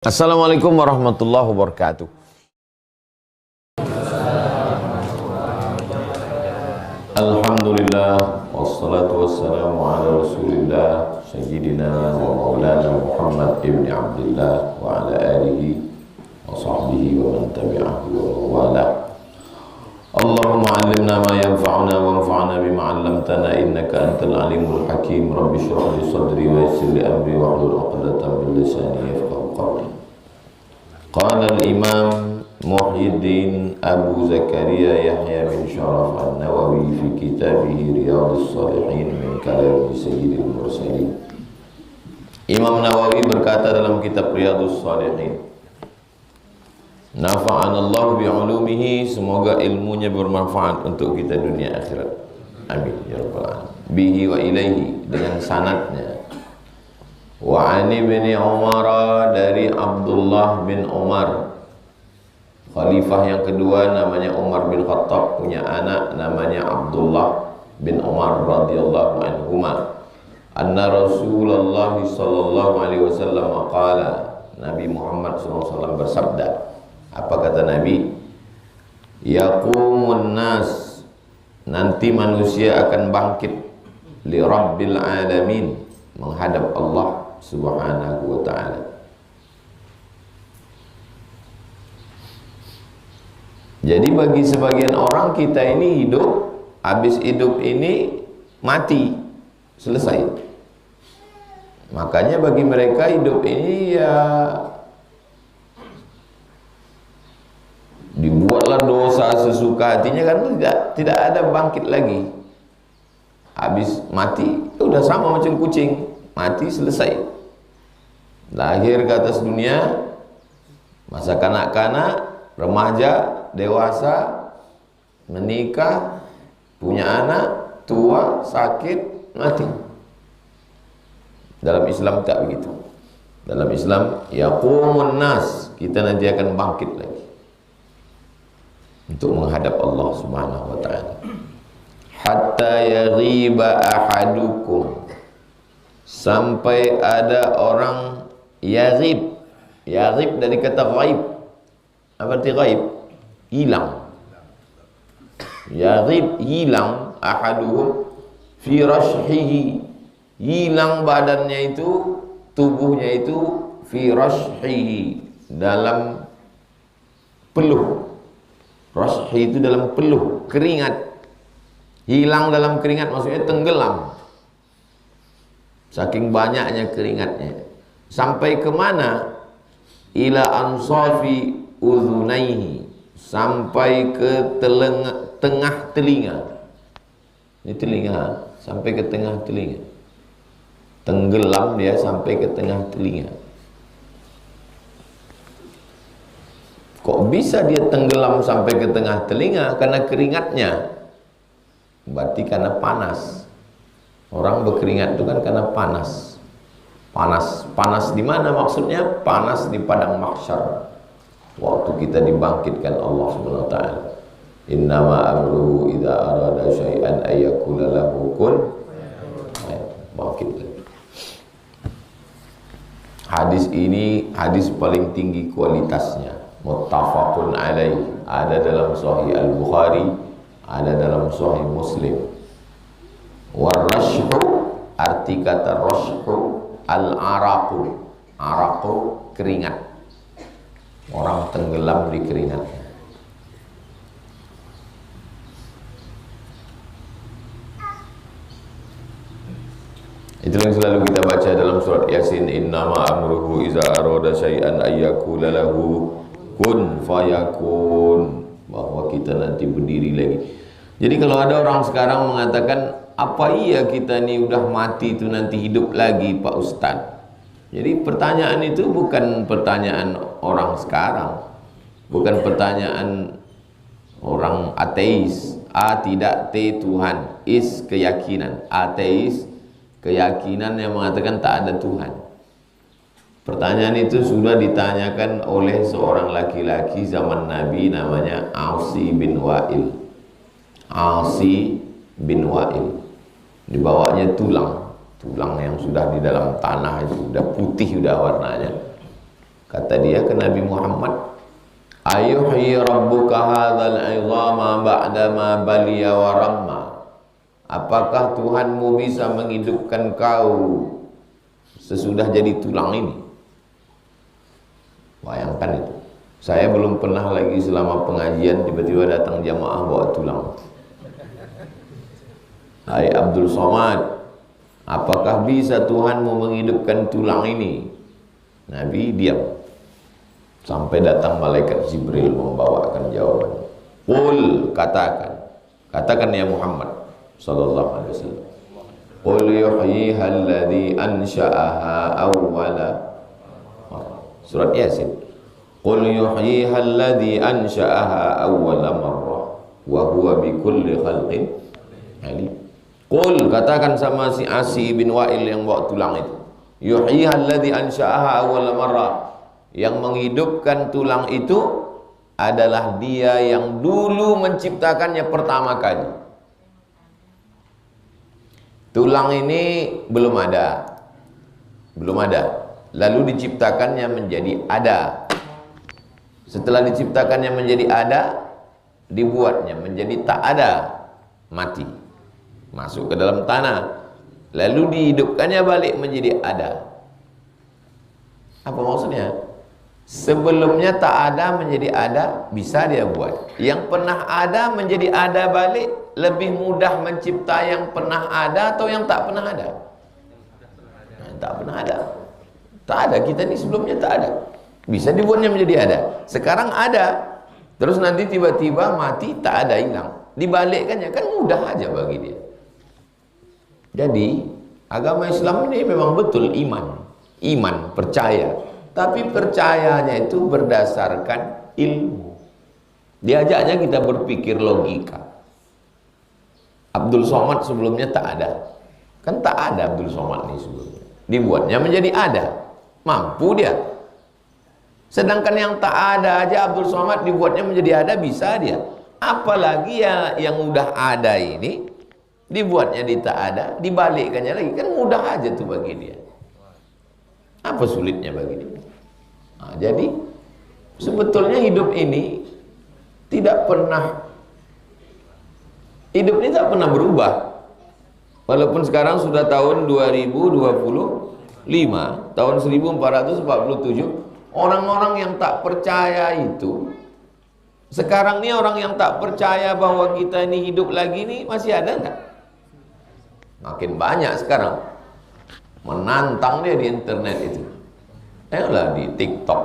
Assalamualaikum warahmatullahi wabarakatuh. Alhamdulillah wassalatu wassalamu ala rasulillah sayyidina wa maulana Muhammad ibn Abdullah wa ala alihi wa sahbihi wa man tabi'ahu wa wala. Allahumma 'allimna ma yanfa'una wanfa'na bima 'allamtana innaka antal alimul hakim. Rabbi shrah li sadri wa yassir li amri wahlul 'uqdatam min lisani yafqahu qawli. Qala al-imam Muhyiddin Abu Zakaria Yahya bin Sharaf An-Nawawi fi kitabih Riyadhus Shalihin min kalam Sayyidil Mursalin. Imam Nawawi berkata dalam kitab Riyadhus Shalihin, nafa'anallahu bi'ulumihi, semoga ilmunya bermanfaat untuk kita dunia akhirat. Amin ya rabbal alamin. Bihi wa ilaihi, dengan sanadnya. Wa ani bin Umar, dari Abdullah bin Umar, khalifah yang kedua, namanya Umar bin Khattab, punya anak namanya Abdullah bin Umar radhiyallahu anhuma. Anna Rasulullah sallallahu alaihi wasallam qala, Nabi Muhammad sallallahu alaihi wasallam bersabda. Apa kata Nabi? Yaqumun nas, nanti manusia akan bangkit, li rabbil alamin, menghadap Allah subhanahu wa ta'ala. Jadi bagi sebagian orang, kita ini hidup, habis hidup ini mati, selesai. Makanya bagi mereka hidup ini ya dibuatlah dosa sesuka hatinya, kan tidak ada bangkit lagi. Habis mati udah sama macam kucing, mati selesai. Lahir ke atas dunia, masa kanak-kanak, remaja, dewasa, menikah, punya anak, tua, sakit, mati. Dalam Islam tak begitu. Dalam Islam yaqumun nas, kita nanti akan bangkit lagi untuk menghadap Allah subhanahu wa ta'ala. Hatta yaghiba ahadukum, sampai ada orang yaghib. Yaghib dari kata ghaib. Apa arti ghaib? Hilang. Yaghib, hilang. Ahaduhum fi rashhihi, hilang badannya itu, tubuhnya itu, fi rashhihi, dalam peluh. Rashhi itu dalam peluh, keringat. Hilang dalam keringat, maksudnya tenggelam. Saking banyaknya keringatnya. Sampai ke mana? Ila ansafi udhunaihi, sampai ke tengah telinga. Ini telinga, sampai ke tengah telinga. Tenggelam dia sampai ke tengah telinga. Kok bisa dia tenggelam sampai ke tengah telinga? Karena keringatnya. Berarti karena panas. Orang berkeringat itu kan karena panas. Panas di mana maksudnya? Panas di padang mahsyar. Waktu kita dibangkitkan Allah Subhanahu wa taala. Innama amruhu idza arada syai'an ayyakula lahu kun. Bangkit lagi. Hadis ini hadis paling tinggi kualitasnya. Muttafaqun alaih, ada dalam Sahih Al-Bukhari, ada dalam Sahih Muslim. Warashhu, arti kata rashhu, al-araqu, araqu, keringat. Orang tenggelam di keringatnya. Itu yang selalu kita baca dalam surat Yasin, innama amruhu iza arada syai'an ayyakula lahu kun fayakun, bahwa kita nanti berdiri lagi. Jadi kalau ada orang sekarang mengatakan, apa iya kita ni udah mati itu nanti hidup lagi Pak Ustadz? Jadi pertanyaan itu bukan pertanyaan orang sekarang, bukan pertanyaan orang ateis. A tidak, T Tuhan, is keyakinan. Ateis, keyakinan yang mengatakan tak ada Tuhan. Pertanyaan itu sudah ditanyakan oleh seorang laki-laki zaman Nabi, namanya Asi bin Wa'il. Asi bin Wa'il. Dibawanya tulang yang sudah di dalam tanah itu, sudah putih sudah warnanya. Kata dia ke Nabi Muhammad, ayuhyi rabbuka hadzal 'idhama ba'dama baliya wa ramma. Apakah Tuhanmu bisa menghidupkan kau sesudah jadi tulang ini? Bayangkan itu. Saya belum pernah lagi selama pengajian tiba-tiba datang jamaah bawa tulang. Hai Abdul Somad, apakah bisa Tuhanmu menghidupkan tulang ini? Nabi diam sampai datang malaikat Jibril membawakan jawaban. Qul, katakan ya Muhammad sallallahu alaihi wasallam, qul yuhyiha alladhi ansha'aha awwala marrah. Surat Yasin. Qul yuhyiha alladhi ansha'aha awwala marrah wa huwa bikulli khalqin alim. Qul, katakan sama si Asi bin Wa'il yang bawa tulang itu, yuhyiha alladhi ansha'aha awwala marrah, yang menghidupkan tulang itu adalah dia yang dulu menciptakannya pertama kali. Tulang ini belum ada, lalu diciptakannya menjadi ada. Setelah diciptakannya menjadi ada, dibuatnya menjadi tak ada, mati, masuk ke dalam tanah, lalu dihidupkannya balik menjadi ada. Apa maksudnya? Sebelumnya tak ada menjadi ada, bisa dia buat. Yang pernah ada menjadi ada balik, lebih mudah mencipta yang pernah ada atau yang tak pernah ada? Yang tak pernah ada. Tak ada, kita ini sebelumnya tak ada. Bisa dibuatnya menjadi ada. Sekarang ada, terus nanti tiba-tiba mati, tak ada, hilang. Dibalikkannya, kan mudah aja bagi dia. Jadi, agama Islam ini memang betul iman, percaya. Tapi percayanya itu berdasarkan ilmu. Diajaknya kita berpikir logika. Abdul Somad sebelumnya tak ada. Kan tak ada Abdul Somad ini sebelumnya. Dibuatnya menjadi ada. Mampu dia. Sedangkan yang tak ada aja Abdul Somad dibuatnya menjadi ada, bisa dia. Apalagi ya yang udah ada ini dibuatnya di tak ada, dibalikkannya lagi. Kan mudah aja tuh bagi dia. Apa sulitnya bagi dia? Nah, jadi sebetulnya hidup ini tak pernah berubah. Walaupun sekarang sudah tahun 2025, tahun 1447, orang-orang yang tak percaya itu, sekarang ini orang yang tak percaya bahwa kita ini hidup lagi ini masih ada enggak? Makin banyak sekarang. Menantang dia di internet itu. Ayolah di TikTok,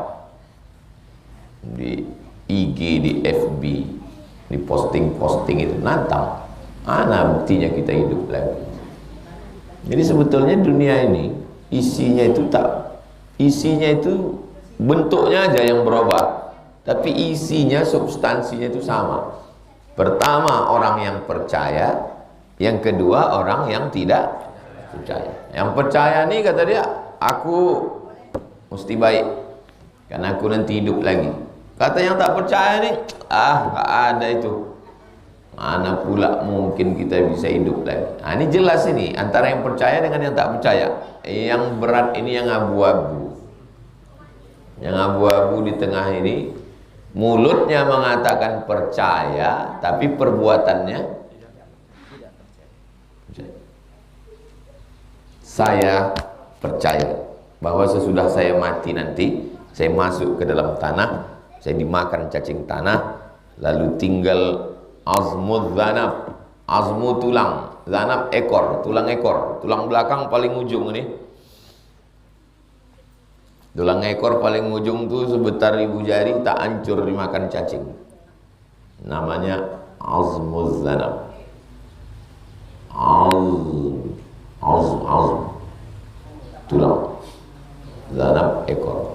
di IG, di FB, di posting-posting itu nantang. Mana buktinya kita hidup lagi? Jadi sebetulnya dunia ini isinya itu bentuknya aja yang berubah, tapi isinya, substansinya itu sama. Pertama orang yang percaya, yang kedua orang yang tidak percaya. Yang percaya nih kata dia, aku mesti baik karena aku nanti hidup lagi. Kata yang tak percaya nih, gak ada itu. Mana pula mungkin kita bisa hidup lagi. Nah, ini jelas ini antara yang percaya dengan yang tak percaya. Yang berat ini yang abu-abu. Yang abu-abu di tengah ini, mulutnya mengatakan percaya, tapi perbuatannya saya percaya bahwa sesudah saya mati nanti, saya masuk ke dalam tanah, saya dimakan cacing tanah, lalu tinggal azmud zanab, azmu tulang, zanab ekor, tulang belakang paling ujung ini. Tulang ekor paling ujung tuh sebentar ibu jari tak hancur dimakan cacing. Namanya azmuz zanab. Azm. Tulang. Zanab ekor.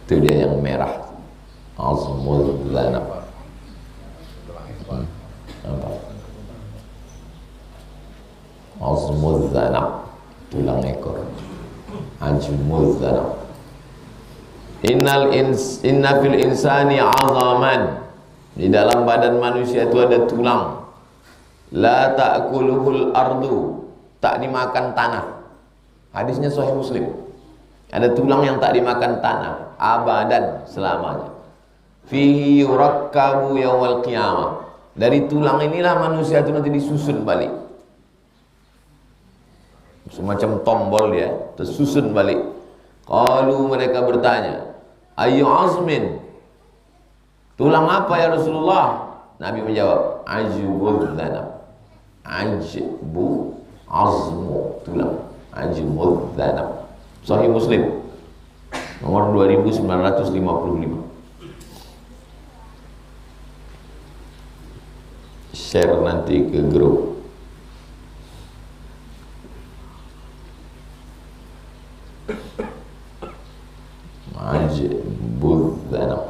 Itu dia yang merah. Azmuz zanab. Apa? Azmuz zanab, tulang ekor. Ajmuz zanab. Inna fil insani azaman. Di dalam badan manusia itu ada tulang. La ta'kuluhul ardu, tak dimakan tanah. Hadisnya Sahih Muslim. Ada tulang yang tak dimakan tanah abadan selamanya. Fihi yurakkabu yawmal qiyamah. Dari tulang inilah manusia itu nanti disusun balik. Semacam tombol dia, tersusun balik. Qalu, mereka bertanya, ayu azmin, tulang apa ya Rasulullah? Nabi menjawab, ajbul dhanab. Ajbu azmu, tulang. Ajbul dhanab. Sahih Muslim nomor 2955. Share nanti ke grup. Majbul dhanab.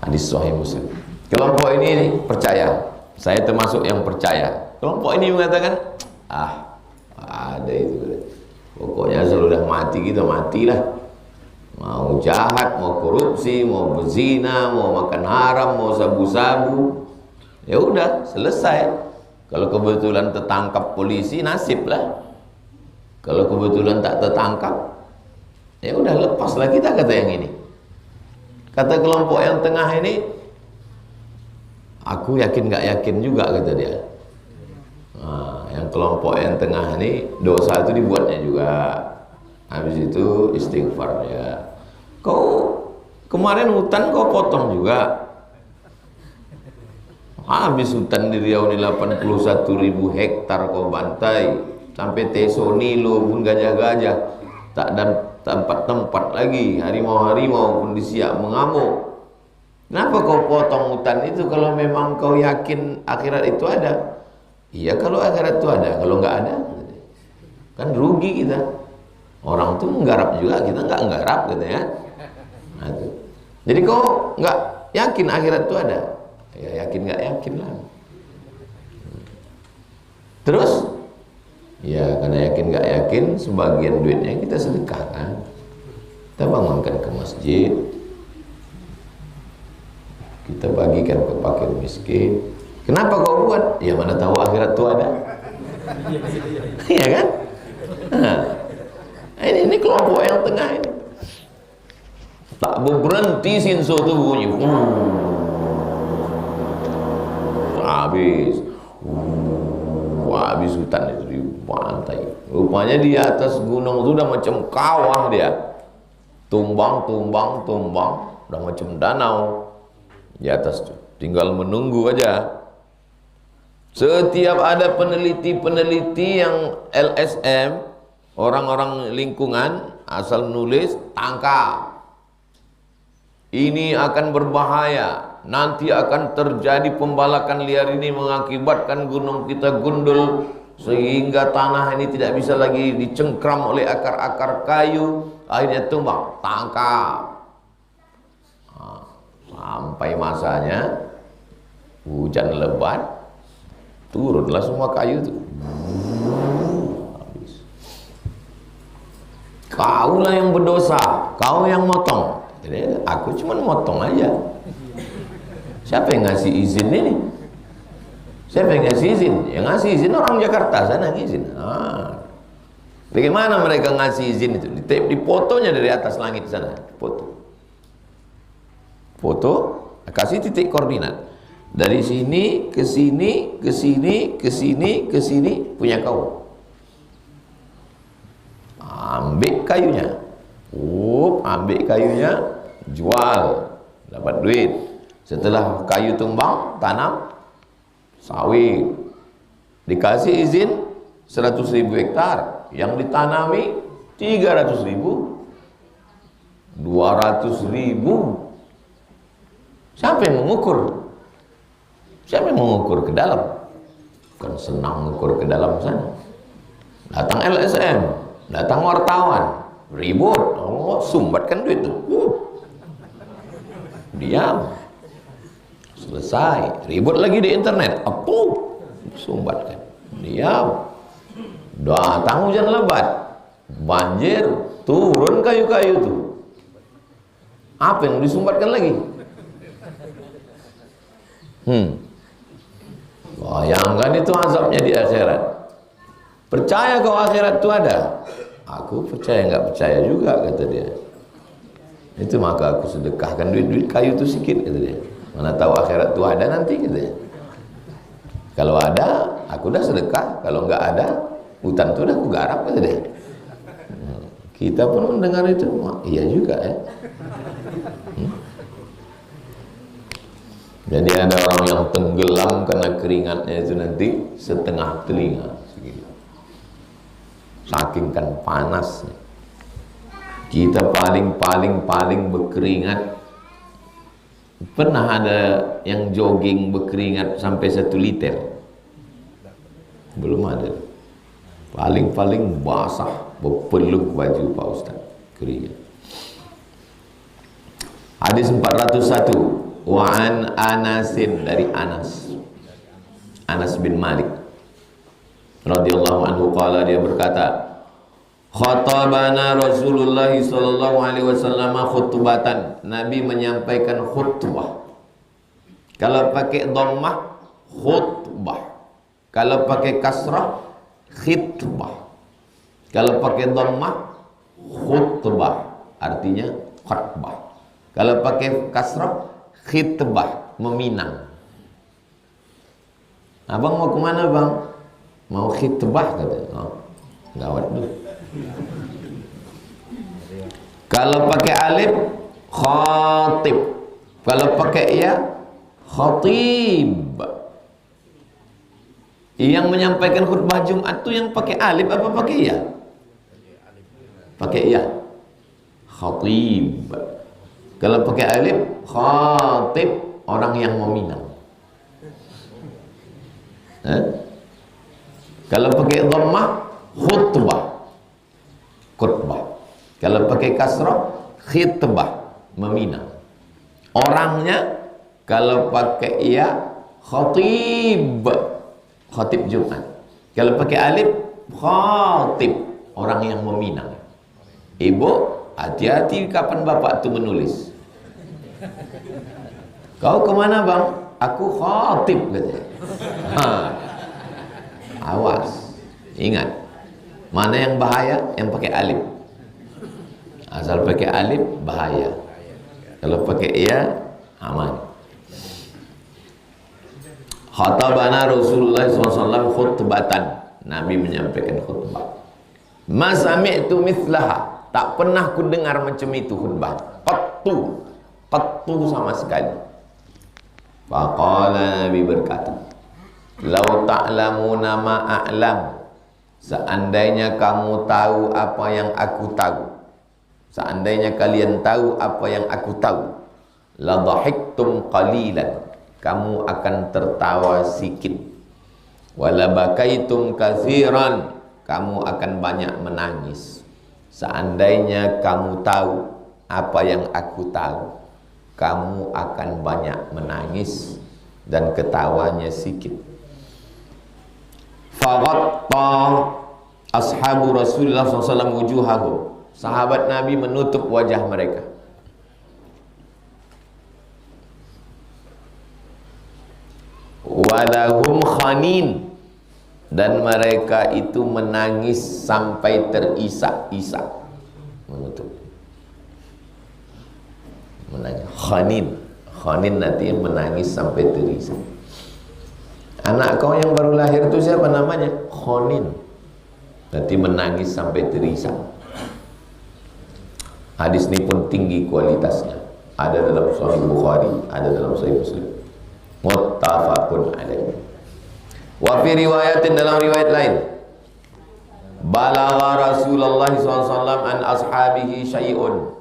Hadis Sahih Muslim. Kelompok ini percaya. Saya termasuk yang percaya. Kelompok ini mengatakan, ada itu. Pokoknya asal udah mati kita matilah. Mau jahat, mau korupsi, mau berzina, mau makan haram, mau sabu-sabu, ya udah selesai. Kalau kebetulan tertangkap polisi, nasib lah. Kalau kebetulan tak tertangkap, ya udah lepaslah kita, kata yang ini. Kata kelompok yang tengah ini, aku yakin gak yakin juga, kata dia. Nah, yang kelompok yang tengah ini, dosa itu dibuatnya juga. Habis itu istighfar ya. Kau kemarin hutan kau potong juga. Habis hutan di Riau ini 81.000 hektar kau bantai. Sampai Tesoni lo pun gajah-gajah tak ada tempat-tempat lagi. Harimau-harimau pun disiap mengamuk. Kenapa kau potong hutan itu kalau memang kau yakin akhirat itu ada? Iya, kalau akhirat itu ada, kalau nggak ada kan rugi kita. Orang tuh menggarap juga, kita nggak nggarap gitu ya. Nah, itu. Jadi kau nggak yakin akhirat itu ada, ya yakin nggak yakin lah. Terus, ya karena yakin nggak yakin, sebagian duitnya kita sedekahkan, kita bangunkan ke masjid, kita bagikan ke fakir miskin. Kenapa kau buat? Ya mana tahu akhirat itu ada. Iya kan? Nah, ini kelompok yang tengah ini. Tak berhenti sinso itu bunyi. Habis. Habis hutan itu di pantai. Rupanya di atas gunung itu udah macam kawah dia. Tumbang, udah macam danau di atas tuh. Tinggal menunggu aja. Setiap ada peneliti-peneliti yang LSM, orang-orang lingkungan asal nulis, tangkap. Ini akan berbahaya. Nanti akan terjadi pembalakan liar ini mengakibatkan gunung kita gundul sehingga tanah ini tidak bisa lagi dicengkram oleh akar-akar kayu, akhirnya tumbang. Tangkap. Nah, sampai masanya hujan lebat, turunlah semua kayu itu. Habis. Kaulah yang berdosa, kau yang motong. Jadi aku cuma motong aja. Siapa yang ngasih izin ini? Siapa yang ngasih izin? Yang ngasih izin orang Jakarta sana ngizin. Bagaimana mereka ngasih izin itu? Di fotonya dari atas langit sana, foto, kasih titik koordinat. Dari sini ke sini, ke sini, ke sini, ke sini punya kau. Ambil kayunya. Ambil kayunya, jual, dapat duit. Setelah kayu tumbang, tanam sawit. Dikasih izin 100.000 hektar, yang ditanami 300.000, 200.000. Siapa yang mengukur? Siapa yang mengukur ke dalam? Bukan senang mengukur ke dalam sana. Datang LSM, datang wartawan, ribut, sumbatkan duit tuh. Diam. Selesai, ribut lagi di internet. Sumbatkan. Diam. Datang hujan lebat, banjir, turun kayu-kayu tuh. Apa yang disumbatkan lagi? Bayangkan itu azabnya di akhirat. Percaya kau akhirat itu ada? Aku percaya, nggak percaya juga, kata dia. Itu maka aku sedekahkan duit kayu itu sedikit, kata dia. Mana tahu akhirat itu ada nanti, kata dia. Kalau ada, aku udah sedekah. Kalau nggak ada, hutan itu udah aku garap, kata dia. Kita pun mendengar itu, iya juga ya. Jadi ada orang yang tenggelam karena keringatnya itu nanti setengah telinga. Saking kan panasnya. Kita paling berkeringat. Pernah ada yang jogging berkeringat sampai 1 liter? Belum ada. Paling basah, berpeluh baju Pak Ustaz, keringat. Hadis 401. Wa an Anasin, dari Anas bin Malik radhiyallahu anhu, qala, dia berkata, khatabana Rasulullah sallallahu alaihi wasallam khutbatan, Nabi menyampaikan khutbah. Kalau pakai dhammah khutbah, kalau pakai kasrah khitbah, kalau pakai dhammah khutbah, artinya khutbah. Kalau pakai kasrah khitbah, meminang. Abang mau kemana bang? Mau khitbah, katanya. Oh, gawat dulu. Kalau pakai alif khatib, kalau pakai ya khatib. Yang menyampaikan khutbah Jumat itu yang pakai alif apa pakai ya? Pakai ya, khatib. Kalau pakai alif khatib, orang yang meminang. Kalau pakai dhammah khutbah, kalau pakai kasrah khitbah, meminang. Orangnya kalau pakai ya khatib, khatib Jumat. Kalau pakai alif khatib, orang yang meminang. Ibu, hati-hati kapan bapak itu menulis. Kau kemana bang? Aku khatib, katanya. Awas, ingat, mana yang bahaya? Yang pakai alif. Asal pakai alif bahaya. Kalau pakai ya aman. Khatabana Rasulullah SAW khutbatan, Nabi menyampaikan khutbah. Ma sami'tu mithlaha, tak pernah ku dengar macam itu khutbah. Qattu sama sekali. Faqala, Nabi berkata, lau ta'lamuna ma a'lam, seandainya kamu tahu apa yang aku tahu, seandainya kalian tahu apa yang aku tahu, la dhahiktum qalilan, kamu akan tertawa sikit, wala bakaitum katsiran, kamu akan banyak menangis. Seandainya kamu tahu apa yang aku tahu, kamu akan banyak menangis dan ketawanya sikit. Faghatta ashabu Rasulullah SAW wujuhahum, sahabat Nabi menutup wajah mereka. Walahum khanin, dan mereka itu menangis sampai terisak-isak, menutup, menangis. Khanin nanti menangis sampai terisak. Anak kau yang baru lahir itu siapa namanya? Khanin. Nanti menangis sampai terisak. Hadis ini pun tinggi kualitasnya. Ada dalam Sahih Bukhari, ada dalam Sahih Muslim. Muttafaqun alaih. Wa fi riwayatin, dalam riwayat lain, balagha Rasulullah SAW an ashabihi syai'un,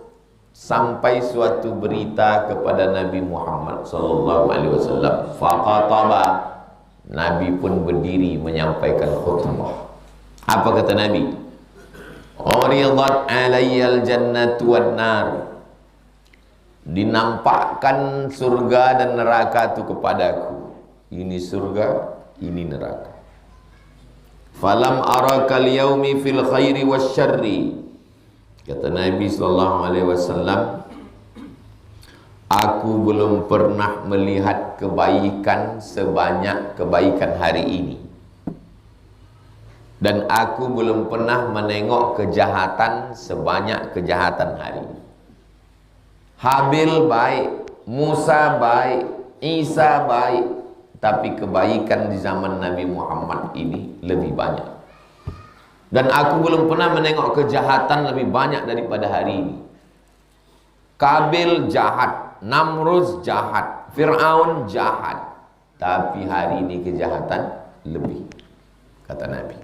sampai suatu berita kepada Nabi Muhammad SAW. Faqataba, Nabi pun berdiri menyampaikan khutbah. Apa kata Nabi? Uridat alayyal jannatu wan nar, dinampakkan surga dan neraka itu kepadaku. Ini surga, ini neraka. Falam arakal yaumi fil khairi wasyarri, kata Nabi SAW, aku belum pernah melihat kebaikan sebanyak kebaikan hari ini, Dan aku belum pernah menengok kejahatan sebanyak kejahatan hari ini. Habil baik, Musa baik, Isa baik, tapi kebaikan di zaman Nabi Muhammad ini lebih banyak. Dan aku belum pernah menengok kejahatan lebih banyak daripada hari ini. Kabil jahat, Namrud jahat, Fir'aun jahat, tapi hari ini kejahatan lebih, kata Nabi.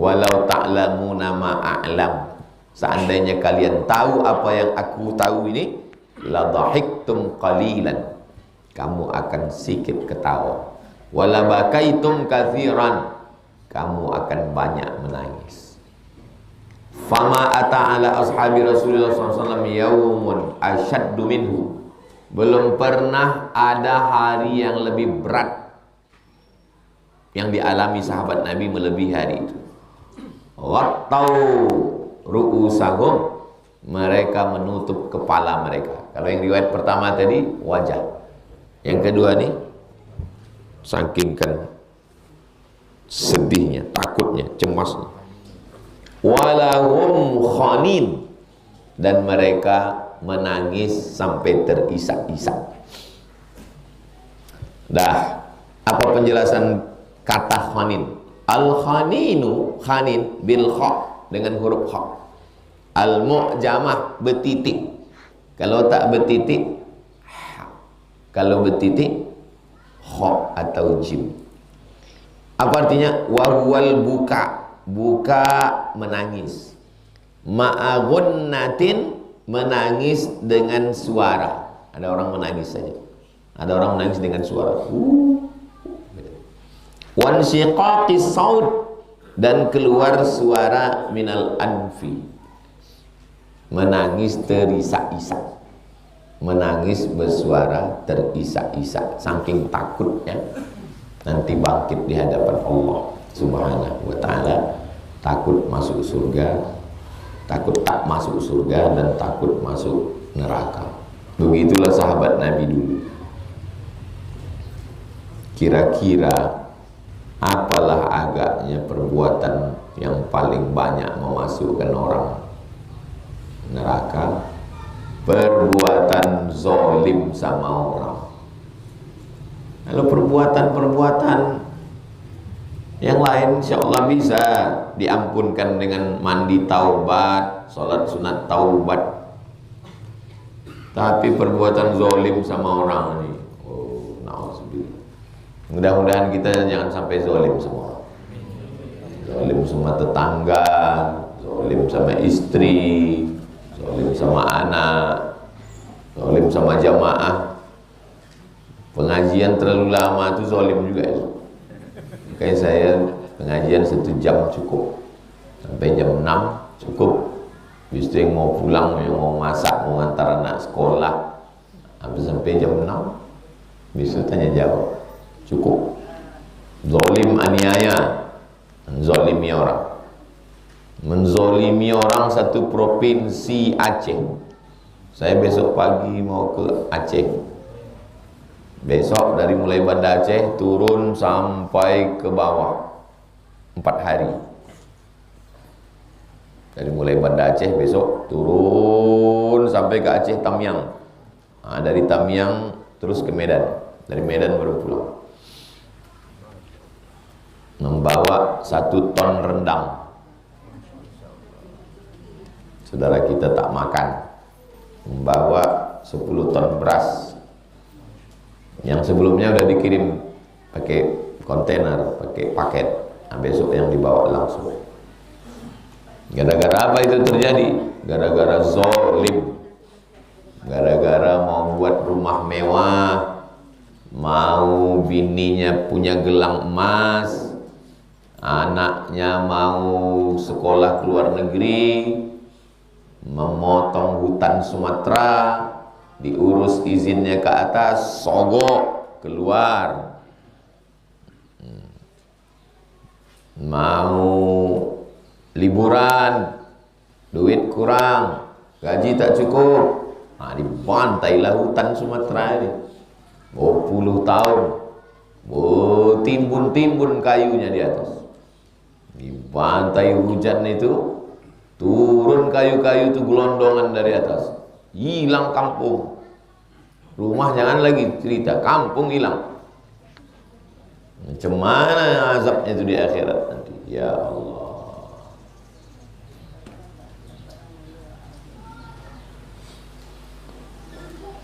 Walau ta'lamuna ma a'lam, seandainya kalian tahu apa yang aku tahu ini, la dhahiktum qalilan, kamu akan sedikit ketawa. Wala bakaitum katsiran, kamu akan banyak menangis. Fama ata'ala ashabi Rasulullah SAW yaumun asyaddu minhu, belum pernah ada hari yang lebih berat yang dialami sahabat Nabi melebihi hari itu. Wattau ru'usahum, mereka menutup kepala mereka. Kalau yang riwayat pertama tadi wajah, yang kedua nih saking sedihnya, takutnya, cemasnya. Walahum khanin, dan mereka menangis sampai terisak-isak. Dah, apa penjelasan kata khanin? Al-khaninu, khanin bil kha, dengan huruf kha. Al-mu'jamah bertitik. Kalau tak bertitik ha. Kalau bertitik kha atau jim. Apa artinya? Wahwal buka, buka menangis. Ma'agunnatin, menangis dengan suara. Ada orang menangis saja, ada orang menangis dengan suara. Wansyiqaqis saud, dan keluar suara minal anfi, menangis terisak-isak, menangis bersuara terisak-isak, saking takutnya nanti bangkit di hadapan Allah Subhanahu wa ta'ala. Takut masuk surga, takut tak masuk surga, dan takut masuk neraka. Begitulah sahabat Nabi dulu. Kira-kira apalah agaknya perbuatan yang paling banyak memasukkan orang neraka? Perbuatan zalim sama orang. Kalau perbuatan-perbuatan yang lain insyaallah bisa diampunkan dengan mandi taubat, sholat sunat taubat. Tapi perbuatan zalim sama orang ini, oh na'udzubillah. Mudah-mudahan kita jangan sampai zalim sama orang. Zalim sama tetangga, zalim sama istri, zalim sama anak, zalim sama jamaah. Pengajian terlalu lama itu zalim juga itu. Kayak saya pengajian 1 jam cukup, sampai jam 6 cukup. Habis itu yang mau pulang, yang mau masak, mau antar anak sekolah, habis sampai jam 6, habis itu tanya jawab, cukup. Zalim aniaya, menzalimi orang, menzalimi orang satu provinsi Aceh. Saya besok pagi mau ke Aceh. Besok dari mulai Banda Aceh turun sampai ke bawah 4 hari. Dari mulai Banda Aceh besok turun sampai ke Aceh Tamiang. Nah, dari Tamiang terus ke Medan. Dari Medan baru pulang. Membawa 1 ton rendang. Saudara kita tak makan. Membawa 10 ton beras. Yang sebelumnya udah dikirim pakai kontainer, pakai paket. Nah, besok yang dibawa langsung. Gara-gara apa itu terjadi? Gara-gara zalim. Gara-gara mau buat rumah mewah, mau bininya punya gelang emas, anaknya mau sekolah ke luar negeri, memotong hutan Sumatera, diurus izinnya ke atas, sogok keluar. Mau liburan, duit kurang, gaji tak cukup, nah, dibantailah hutan Sumatera ini. Puluh tahun, timbun-timbun kayunya di atas. Dibantai hujan itu, turun kayu-kayu itu gelondongan dari atas, hilang kampung. Rumah jangan lagi cerita, kampung hilang. Macam mana azabnya itu di akhirat nanti? Ya Allah.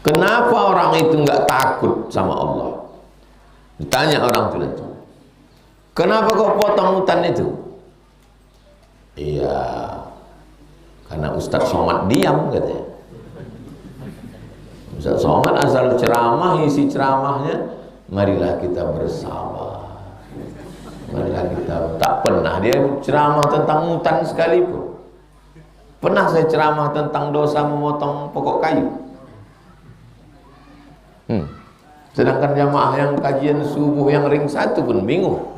Kenapa orang itu nggak takut sama Allah? Ditanya orang itu nanti, kenapa kau potong hutan itu? Iya, karena Ustadz Somad diam katanya. Ustadz Somad asal ceramah, isi ceramahnya, marilah kita bersabar. Marilah kita, tak pernah dia ceramah tentang hutan sekalipun. Pernah saya ceramah tentang dosa memotong pokok kayu. Sedangkan jamaah yang kajian subuh yang ring 1 pun bingung.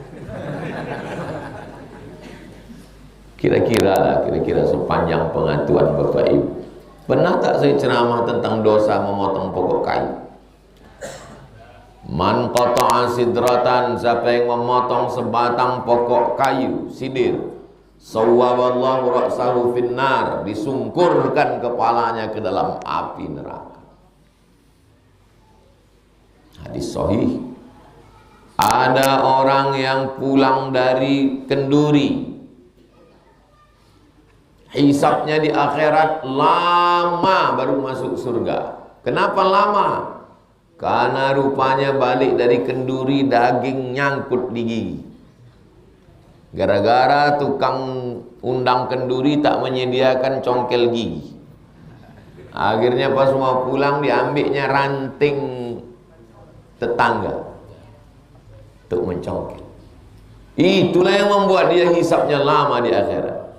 Kira-kira sepanjang pengatuan Bapak Ibu, pernah tak saya ceramah tentang dosa memotong pokok kayu? Man qata'a sidratan, siapa yang memotong sebatang pokok kayu, sidir, sawwaballahu ra'sahu finnar, disungkurkan kepalanya ke dalam api neraka. Hadis sahih. Ada orang yang pulang dari kenduri, hisabnya di akhirat lama baru masuk surga. Kenapa lama? Karena rupanya balik dari kenduri daging nyangkut di gigi. Gara-gara tukang undang kenduri tak menyediakan congkel gigi. Akhirnya pas mau pulang diambilnya ranting tetangga untuk mencongkel. Itulah yang membuat dia hisabnya lama di akhirat.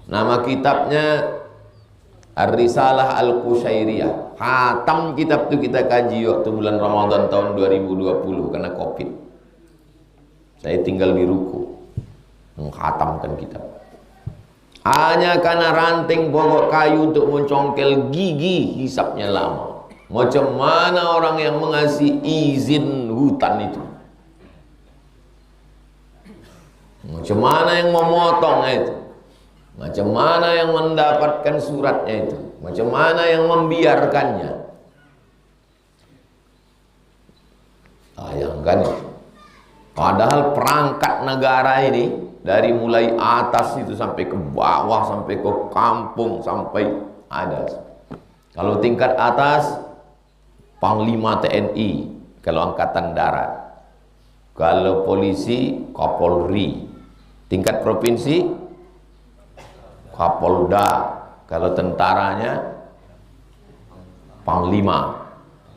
Nama kitabnya Ar-Risalah Al-Qushairiyah. Khatam kitab itu kita kaji waktu bulan Ramadan tahun 2020 karena Covid. Saya tinggal di ruku mengkhatamkan kitab. Hanya karena ranting pokok kayu untuk mencongkel gigi, hisabnya lama. Macam mana orang yang mengasih izin hutan itu? Macam mana yang memotongnya itu? Macam mana yang mendapatkan suratnya itu? Macam mana yang membiarkannya? Bayangkan itu. Padahal perangkat negara ini dari mulai atas itu sampai ke bawah, sampai ke kampung, sampai ada. Kalau tingkat atas, Panglima TNI, kalau Angkatan Darat. Kalau polisi, Kapolri. Tingkat provinsi, Kapolda. Kalau tentaranya, Panglima.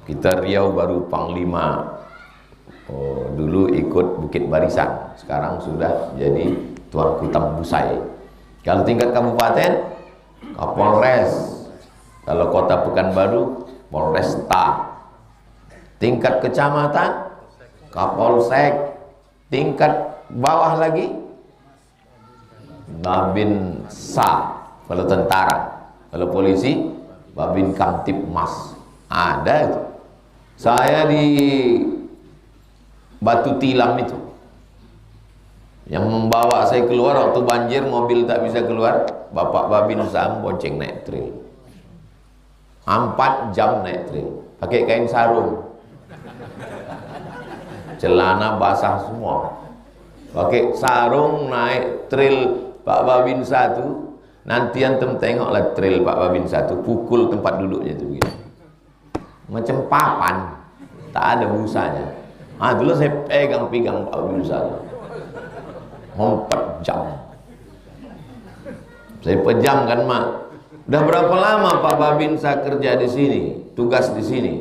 Kita Riau baru Panglima. Oh, dulu ikut Bukit Barisan, sekarang sudah jadi Tuan Kutam Busai. Kalau tingkat kabupaten, Kapolres. Kalau kota Pekanbaru, Polresta. Tingkat kecamatan, Kapolsek. Tingkat bawah lagi, Babinsa. Kalau tentara. Kalau polisi, Babin Kamtipmas. Ada itu. Saya di Batu Tilam itu, yang membawa saya keluar waktu banjir, mobil tak bisa keluar, Bapak Babinsa bonceng naik trail. 4 jam naik trail, pakai kain sarung, celana basah semua, pakai sarung naik trail Pak Babinsa itu. Nanti antum tengoklah trail Pak Babinsa itu, pukul tempat duduknya itu begini, macam papan, tak ada busanya. Dulu saya pegang Pak Babinsa 4 jam. Saya pejamkan, Mak. Udah berapa lama Pak Babinsa kerja di sini, tugas di sini?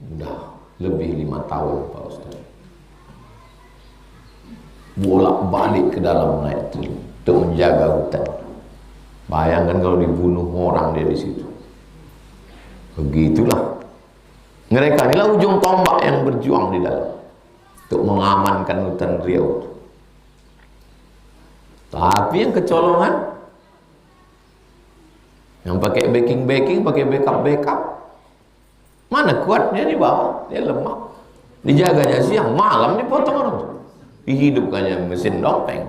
Udah lebih 5 tahun, Pak Ustaz. Bolak-balik ke dalam naik trail untuk menjaga hutan. Bayangkan kalau dibunuh orang dia di situ. Begitulah. Mereka inilah ujung tombak yang berjuang di dalam untuk mengamankan hutan Riau. Tapi yang kecolongan, yang pakai backing, pakai backup, mana kuatnya di bawah, dia lemah. Dijaganya siang, malam dipotong orang. dihidupkannya mesin dongeng.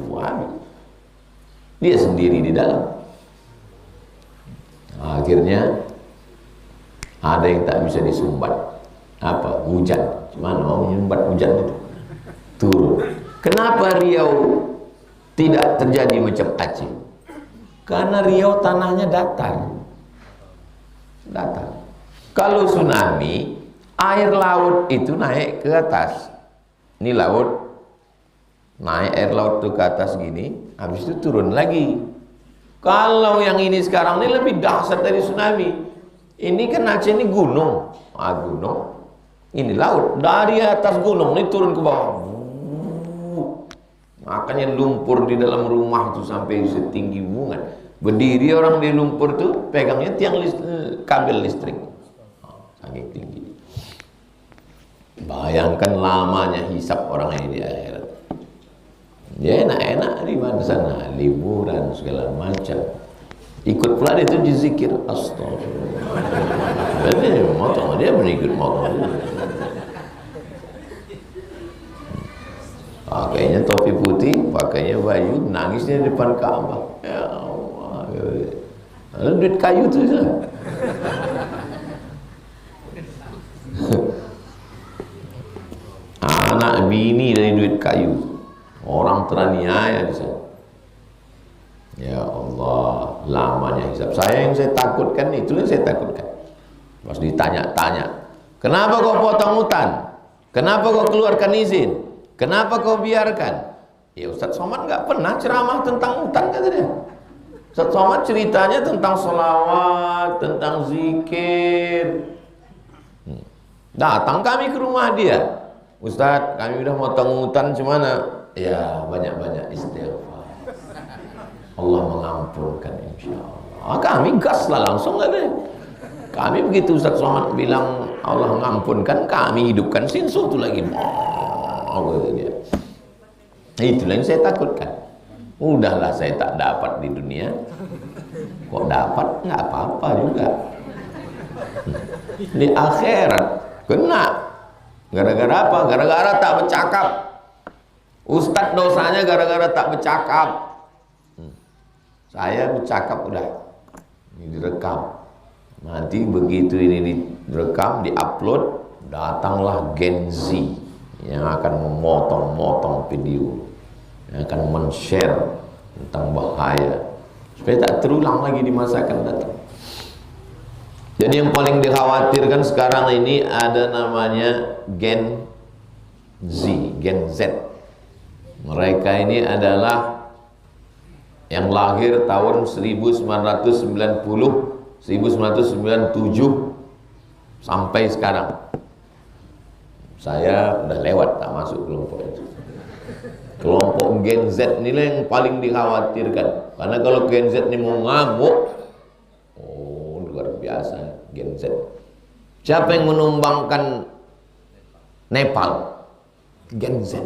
Wah, dia sendiri di dalam. Akhirnya ada yang tak bisa disumbat. Apa? Hujan. Gimana mau menyumbat hujan itu? Turun. Kenapa Riau tidak terjadi macam Aceh? Karena Riau tanahnya datar. Datar. Kalau tsunami, air laut itu naik ke atas. Ini laut, naik air laut itu ke atas gini, habis itu turun lagi. Kalau yang ini sekarang ini lebih dahsyat dari tsunami. Ini kan Aceh ini gunung, gunung. Ini laut, dari atas gunung ini turun ke bawah. Makanya lumpur di dalam rumah itu sampai setinggi bunga. Berdiri orang di lumpur itu pegangnya tiang kabel listrik. Saking tinggi. Bayangkan lamanya hisab orang ini di akhirat. Dia enak-enak di mana sana, liburan segala macam. Ikut pula itu dizikir astagfirullah. Jadi motong dia berikut motong. Pakainya topi putih, pakainya baju, nangisnya di depan Ka'bah. Ya Allah. Lalu duit kayu itu saja. Anak bini dari duit kayu. Orang teraniaya di sana. Ya Allah, lamanya hisab. Yang saya takutkan, itu yang saya takutkan. Pas ditanya-tanya, kenapa kau potong hutan? Kenapa kau keluarkan izin? Kenapa kau biarkan? Ya Ustaz Somad nggak pernah ceramah tentang hutan, kata dia. Ustaz Somad ceritanya tentang sholawat, tentang zikir. Datang kami ke rumah dia. Ustaz, kami udah motong hutan, gimana? Ya banyak-banyak istighfar. Allah mengampunkan insya Allah. Kami gas lah langsung ada. Kami begitu Ustaz Somad bilang Allah mengampunkan, kami hidupkan sinsu itu lagi. Dia. Itulah yang saya takutkan. Udahlah saya tak dapat di dunia, kok dapat nggak apa-apa juga. Di akhirat kena. Gara-gara apa? Gara-gara tak bercakap. Ustadz dosanya gara-gara tak bercakap. Saya bercakap udah, ini direkam. Nanti begitu ini direkam, diupload, datanglah Gen Z yang akan memotong-motong video, yang akan men-share tentang bahaya supaya tak terulang lagi di masa akan datang. Jadi yang paling dikhawatirkan sekarang ini ada namanya Gen Z, Gen Z. Mereka ini adalah yang lahir tahun 1990, 1997 sampai sekarang. Saya udah lewat, tak masuk kelompok itu. Kelompok Gen Z inilah yang paling dikhawatirkan. Karena kalau Gen Z ini mau ngamuk, oh luar biasa Gen Z. Siapa yang menumbangkan Nepal? Gen Z.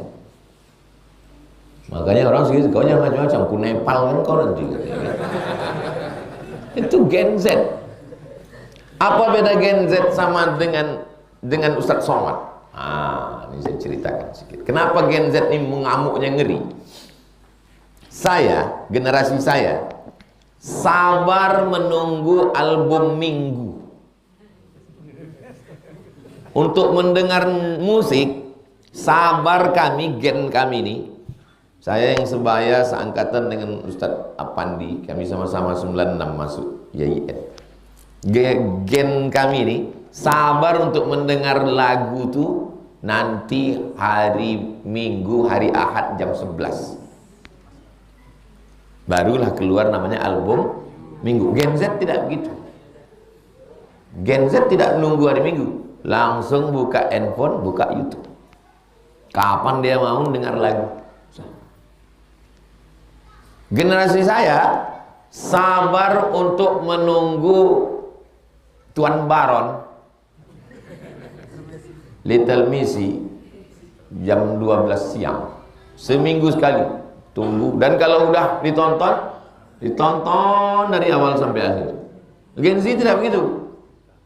Makanya orang segitu, kau jangan macam-macam, ku Nepal kan kau nanti. Itu Gen Z. Apa beda Gen Z sama dengan Ustadz Somad? Ini saya ceritakan sedikit. Kenapa Gen Z ini mengamuknya ngeri? Saya, generasi saya, sabar menunggu album Minggu. Untuk mendengar musik, sabar kami, gen kami ini. Saya yang sebaya seangkatan dengan Ustadz Apandi, kami sama-sama 96 masuk YIN. Gen kami ini sabar untuk mendengar lagu tuh nanti hari Minggu, hari Ahad jam 11. Barulah keluar namanya album Minggu. Gen Z tidak begitu. Gen Z tidak menunggu hari Minggu, langsung buka handphone, buka YouTube. Kapan dia mau dengar lagu? Generasi saya sabar untuk menunggu Tuan Baron, Little Missy jam 12 siang. Seminggu sekali tunggu, dan kalau udah ditonton dari awal sampai akhir. Gen Z tidak begitu.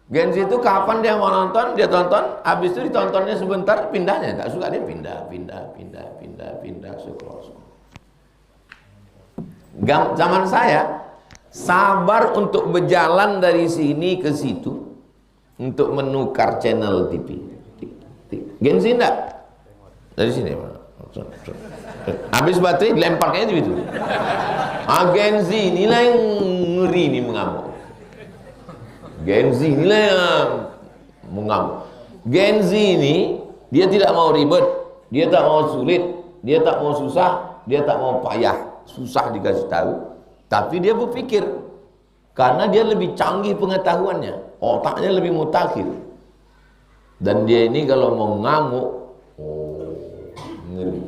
Gen Z itu kapan dia mau nonton, dia tonton, habis itu ditontonnya sebentar, pindahnya, nggak suka dia pindah, scroll. Zaman saya sabar untuk berjalan dari sini ke situ untuk menukar channel TV. Gen Z enggak? Dari sini. Habis baterai dilemparnya itu. Gen Z inilah yang ngeri nih mengamuk. Gen Z inilah yang mengamuk. Gen Z ini dia tidak mau ribet, dia tak mau sulit, dia tak mau susah, dia tak mau payah, susah dikasih tahu. Tapi dia berpikir karena dia lebih canggih pengetahuannya, otaknya lebih mutakhir. Dan dia ini kalau mau ngamuk, ngeri.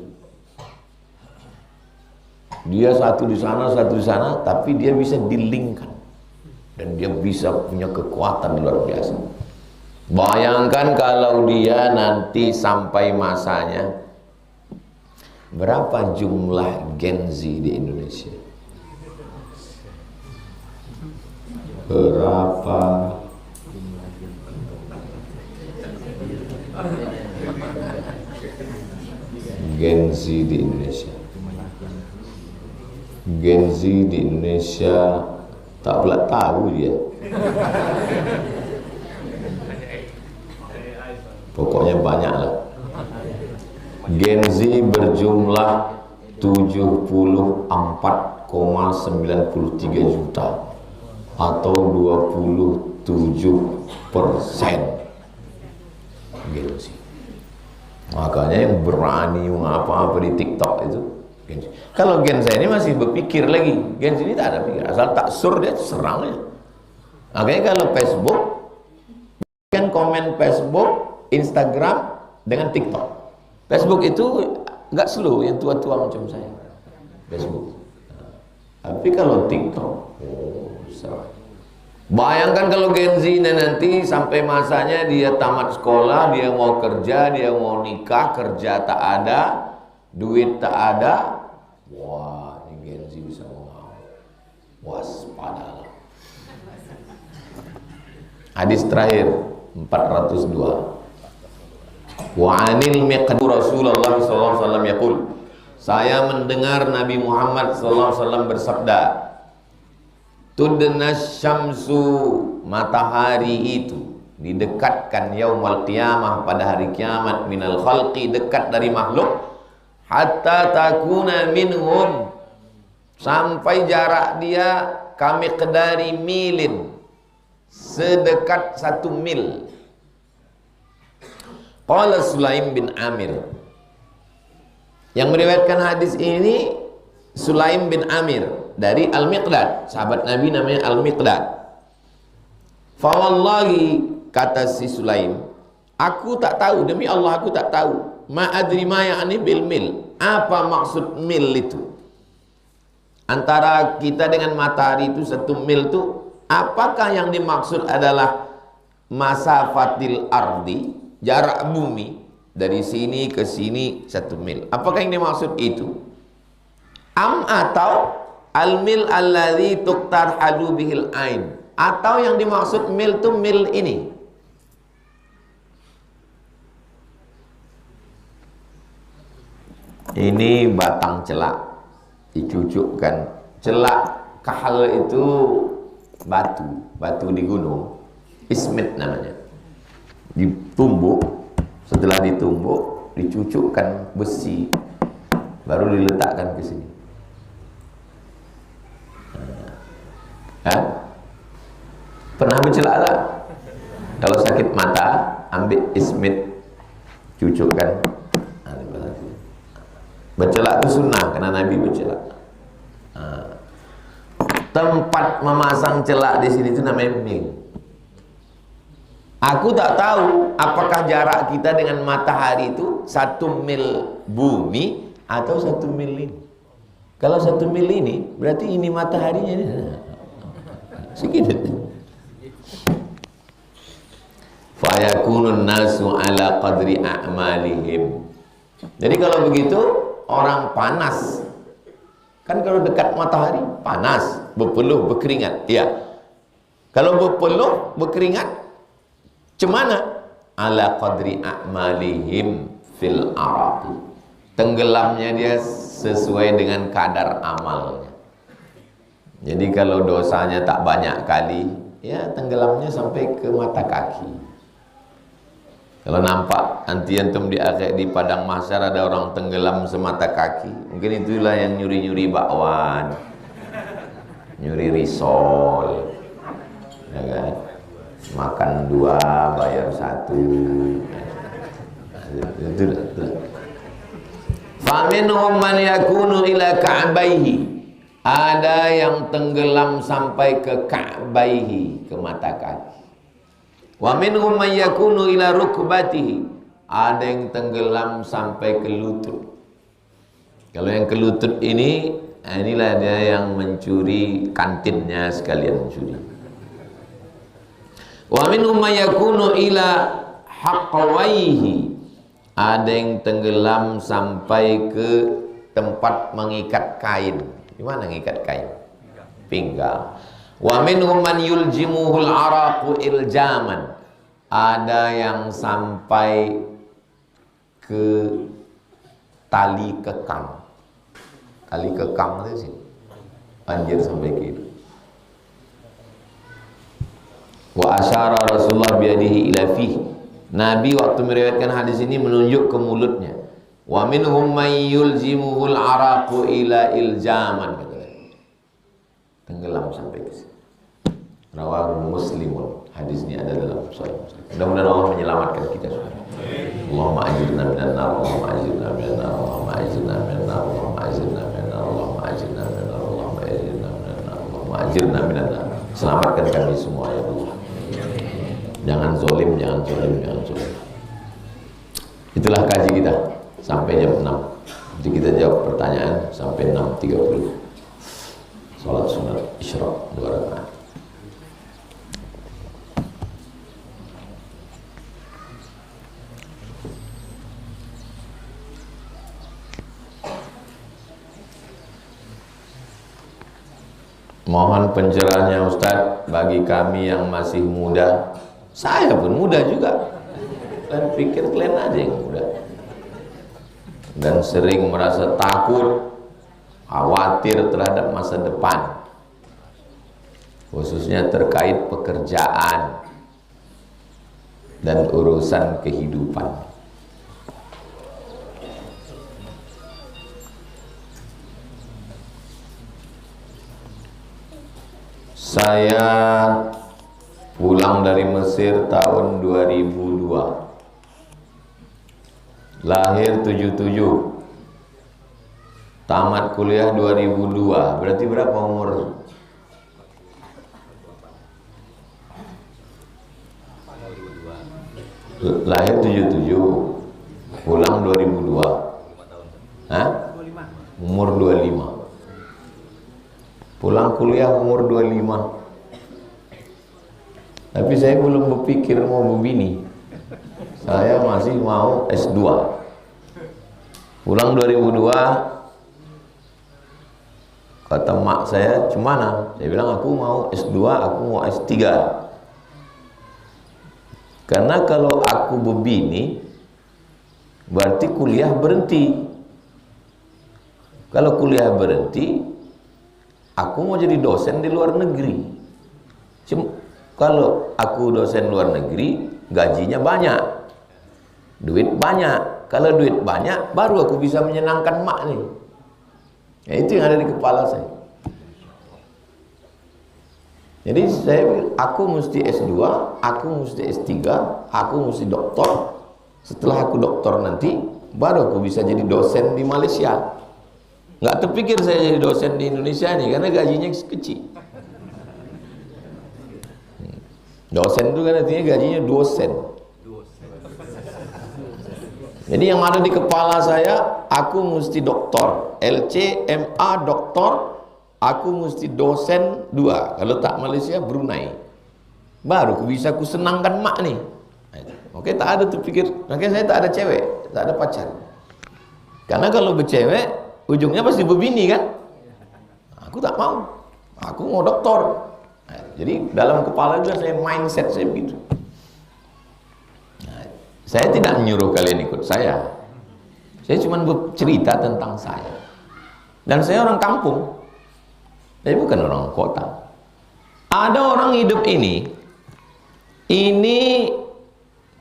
Dia satu di sana, tapi dia bisa dilingkan. Dan dia bisa punya kekuatan luar biasa. Bayangkan kalau dia nanti sampai masanya, berapa jumlah Gen Z di Indonesia? Berapa? Gen Z di Indonesia. Gen Z di Indonesia tak pula tahu dia. Pokoknya banyak lah. Gen Z berjumlah 74,93 juta atau 27% Gen Z. Makanya yang berani apa-apa di TikTok itu Gen Z. Kalau Gen Z ini masih berpikir lagi, Gen Z ini tak ada pikir, asal tak sur dia serang aja. Makanya kalau Facebook kan komen Facebook, Instagram dengan TikTok. Facebook itu nggak slow, yang tua-tua macam saya. Facebook. Tapi kalau TikTok, salah. Bayangkan kalau Gen Z nanti sampai masanya dia tamat sekolah, dia mau kerja, dia mau nikah, kerja tak ada, duit tak ada. Wah, ini Gen Z bisa mau. Waspadalah. Hadis terakhir 402. Wa anil miqdad Rasulullah sallallahu alaihi wasallam yaqul. Saya mendengar Nabi Muhammad sallallahu alaihi wasallam bersabda, tudnas syamsu, matahari itu didekatkan yaumal qiyamah, pada hari kiamat, minal khalqi, dekat dari makhluk, hatta takuna minhum, sampai jarak dia kami kedari milin, sedekat 1 mil. Qala Sulaim bin Amir, yang meriwayatkan hadis ini Sulaim bin Amir dari Al-Miqdad, sahabat Nabi namanya Al-Miqdad. Fa wallahi, kata si Sulaim, aku tak tahu, demi Allah aku tak tahu, ma adri ma ya'ni bil mil, apa maksud mil itu. Antara kita dengan matahari itu 1 mil itu, apakah yang dimaksud adalah masafatil ardi, jarak bumi dari sini ke sini 1 mil, apakah yang dimaksud itu? Atau al-mil alladzi tuqtarhadu bihil ain, atau yang dimaksud mil itu mil ini. Ini batang celak dicucukkan. Celak kahal itu batu di gunung, ismit namanya. Ditumbuk, setelah ditumbuk dicucukkan besi, baru diletakkan ke sini. Pernah mencelak tak? Kalau sakit mata, ambil ismit, cucukkan. Bercelak itu sunnah, karena Nabi bercelak. Tempat memasang celak di sini itu namanya mil. Aku tak tahu apakah jarak kita dengan matahari itu 1 mil bumi atau 1 mil ini. Kalau 1 mil ini, berarti ini mataharinya ini. Segitu. Fayakunun nasu ala qadri a'malihim. Jadi kalau begitu, orang panas. Kan kalau dekat matahari, panas, berpeluh, berkeringat. Ya. Kalau berpeluh, berkeringat, Cemana? Ala qadri a'malihim fil araqi. Tenggelamnya dia sesuai dengan kadar amalnya. Jadi kalau dosanya tak banyak kali, ya tenggelamnya sampai ke mata kaki. Kalau nampak nanti antum di padang mahsyar ada orang tenggelam semata kaki, mungkin itulah yang nyuri-nyuri bakwan, nyuri risol, ya kan? Makan 2 bayar 1. Itulah. Faminhum man yakunu ila ka'baihi. Ada yang tenggelam sampai ke ka'baihi, ke mata kaki. Wa minhum man yakunu ila rukbatihi. Ada yang tenggelam sampai ke lutut. Kalau yang ke lutut ini, inilah dia yang mencuri kantinnya sekalian mencuri. Wa minhum man yakunu ila haqwaihi. Ada yang tenggelam sampai ke tempat mengikat kain. Di mana mengikat kain? Pinggang. Wa minhum man yuljimuhul araqu iljaman. Ada yang sampai ke tali kekang. Tali kekang itu sih. Banjir sampai ke itu. Wa asyara Rasulullah biadihi ila fihi. Nabi waktu meriwayatkan hadis ini menunjuk ke mulutnya. Wa minhum may yulzimuhul araqu ila iljaman, katanya. Tenggelam sampai ke sini. Rawahu Muslimun. Hadis ini ada dalam Sahih Muslim. Mudah-mudahan Allah menyelamatkan kita semua. Allahumma ajirna minan nar, Allahumma ajirna minan nar, Allahumma ajirna minan nar, Allahumma ajirna minan nar, Allahumma ajirna minan nar, Allahumma ajirna minan nar, Allahumma ajirna minan nar. Selamatkan kami semua ya Allah. Jangan zolim, jangan zolim, jangan zolim. Itulah kaji kita sampai jam 6. Jadi kita jawab pertanyaan sampai 6.30. Salat sunat Isyraq 2 rakaat. Mohon pencerahannya Ustadz bagi kami yang masih muda. Saya pun muda juga. Kalian pikir kalian aja yang muda. Dan sering merasa takut, khawatir terhadap masa depan. Khususnya terkait pekerjaan dan urusan kehidupan. Saya pulang dari Mesir tahun 2002. Lahir 77. Tamat kuliah 2002. Berarti berapa umur? Lahir 77. Pulang 2002. Hah? Umur 25. Pulang kuliah umur 25. Tapi saya belum berpikir mau berbini. Saya masih mau S2. Pulang 2002. Kata mak saya, "Cemana?" Saya bilang, "Aku mau S2, aku mau S3." Karena kalau aku berbini, berarti kuliah berhenti. Kalau kuliah berhenti, aku mau jadi dosen di luar negeri. Kalau aku dosen luar negeri, gajinya banyak, duit banyak. Kalau duit banyak, baru aku bisa menyenangkan mak nih. Ya, itu yang ada di kepala saya. Jadi saya pikir, aku mesti S2, aku mesti S3, aku mesti doktor. Setelah aku doktor nanti, baru aku bisa jadi dosen di Malaysia. Nggak terpikir saya jadi dosen di Indonesia nih, karena gajinya kecil. Dosen itu kan artinya gajinya dosen. Jadi yang ada di kepala saya, aku mesti doktor, LC, MA, doktor, aku mesti dosen 2. Kalau tak Malaysia, Brunei. Baru aku bisa aku senangkan mak nih. Oke, tak ada terpikir. Makanya saya tak ada cewek, tak ada pacar. Karena kalau bercewek, ujungnya pasti berbini kan. Aku tak mau. Aku mau doktor. Jadi dalam kepala juga saya mindset saya begitu. Saya tidak menyuruh kalian ikut saya. Saya cuma bercerita tentang saya. Dan saya orang kampung. Saya bukan orang kota. Ada orang hidup ini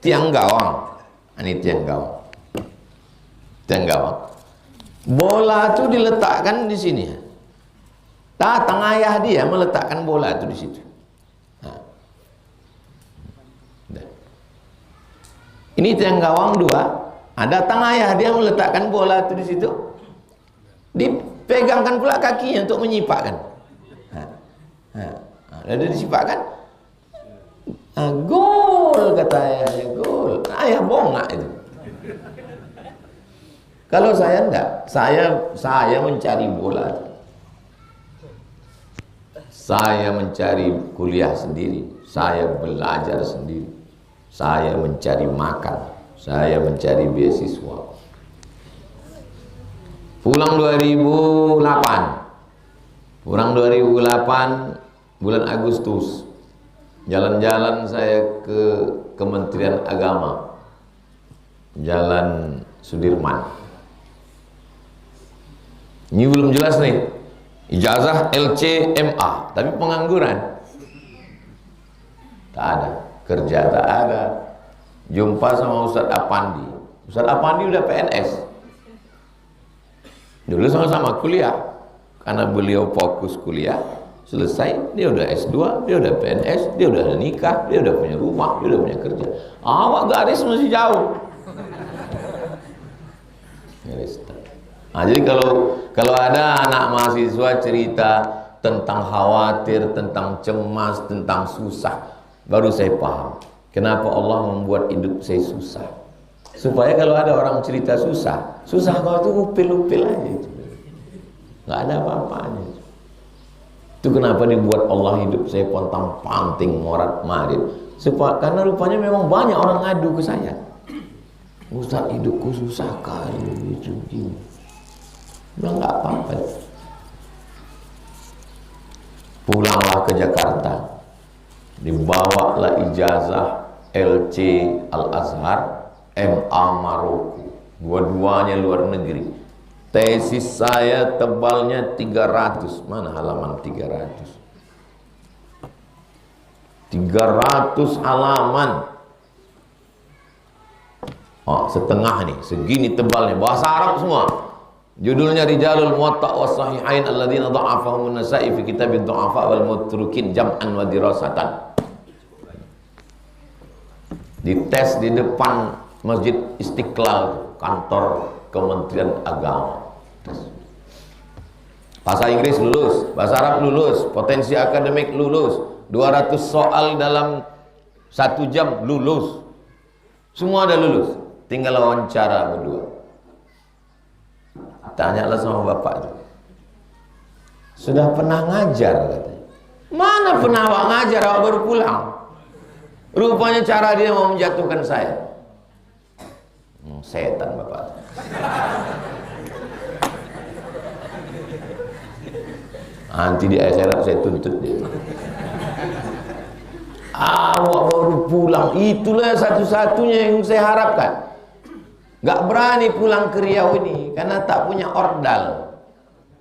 tiang gawang. Ini tiang gawang. Tiang gawang. Bola itu diletakkan di sini. Datang ayah dia meletakkan bola itu di situ. Nah. Ini tiang gawang 2. Datang ayah dia meletakkan bola itu di situ. Dipegangkan pula kakinya untuk menyipakkan. Lalu disipakkan. Gol kata ayahnya, gol. Ayah bongak itu. Kalau saya enggak, saya mencari bola. Saya mencari kuliah sendiri, saya belajar sendiri, saya mencari makan, saya mencari beasiswa. Pulang 2008, bulan Agustus, jalan-jalan saya ke Kementerian Agama, Jalan Sudirman. Ini belum jelas nih, ijazah LCMA, tapi pengangguran. Tak ada, kerja tak ada. Jumpa sama Ustadz Apandi. Ustadz Apandi udah PNS. Dulu sama-sama kuliah. Karena beliau fokus kuliah, selesai, dia udah S2, dia udah PNS, dia udah ada nikah, dia udah punya rumah, dia udah punya kerja. Awak garis masih jauh. Garis. Nah, jadi kalau ada anak mahasiswa cerita tentang khawatir, tentang cemas, tentang susah, baru saya paham kenapa Allah membuat hidup saya susah. Supaya kalau ada orang cerita susah kau itu upil-upil aja, nggak ada apa-apanya. Itu kenapa dibuat Allah hidup saya pontang-panting, morat-marit. Karena rupanya memang banyak orang ngadu ke saya. Ustaz, hidupku susah kali itu gini. Udah nggak apa-apa. Pulanglah ke Jakarta, dibawalah ijazah LC Al-Azhar, MA Maroko, dua-duanya luar negeri. Tesis saya tebalnya 300, mana halaman 300? 300 halaman. Oh, setengah nih, segini tebalnya, bahasa Arab semua. Judulnya Rijalul Muwatta' was Sahihain alladzina dha'afahum an-Nasa'i fi kitabid du'afa wal mutrukin jam'an wa dirasatan. Dites di depan Masjid Istiqlal, kantor Kementerian Agama. Bahasa Inggris lulus, bahasa Arab lulus, potensi akademik lulus, 200 soal dalam 1 jam lulus. Semua ada lulus, tinggal wawancara berdua. Tanyalah sama bapak itu, sudah pernah ngajar katanya. Mana pernah awak ngajar, awak baru pulang. Rupanya cara dia mau menjatuhkan saya. Setan bapak. Nanti di akhirat saya tuntut dia. Awak baru pulang, itulah satu-satunya yang saya harapkan. Gak berani pulang ke Riau ini karena tak punya ordal.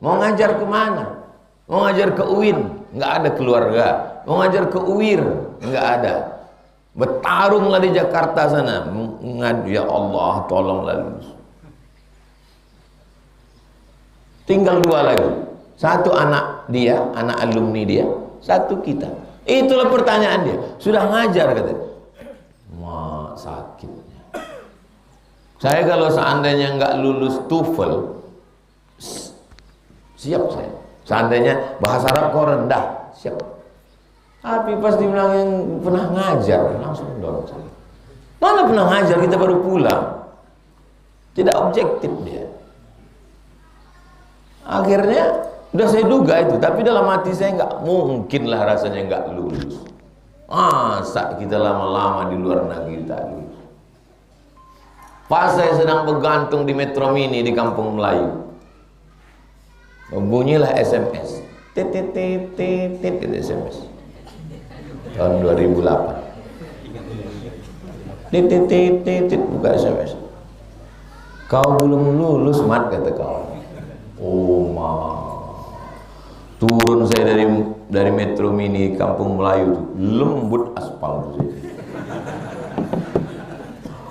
Mau ngajar kemana? Mau ngajar ke UIN, nggak ada keluarga. Mau ngajar ke UIR, nggak ada. Bertarunglah di Jakarta sana, mengadu, ya Allah tolonglah lulus. Tinggal 2 lagi, satu anak dia, anak alumni dia, satu kita. Itulah pertanyaan dia, sudah ngajar katanya. Wah, sakit. Saya kalau seandainya nggak lulus TOEFL, siap saya. Seandainya bahasa Arab kok rendah, siap. Tapi pas dibilang yang pernah ngajar, langsung dorong saya. Mana pernah ngajar, kita baru pulang. Tidak objektif dia. Akhirnya udah saya duga itu, tapi dalam hati saya nggak mungkin lah rasanya nggak lulus. Masa kita lama-lama di luar negeri tak lulus. Pas saya sedang bergantung di Metro Mini di Kampung Melayu, bunyilah SMS, tit SMS tahun 2008. Tit, buka SMS. Kau belum lulus, Mat, kata kau. Oh, ma. Turun saya dari Metro Mini Kampung Melayu tuh, lembut aspal tuh.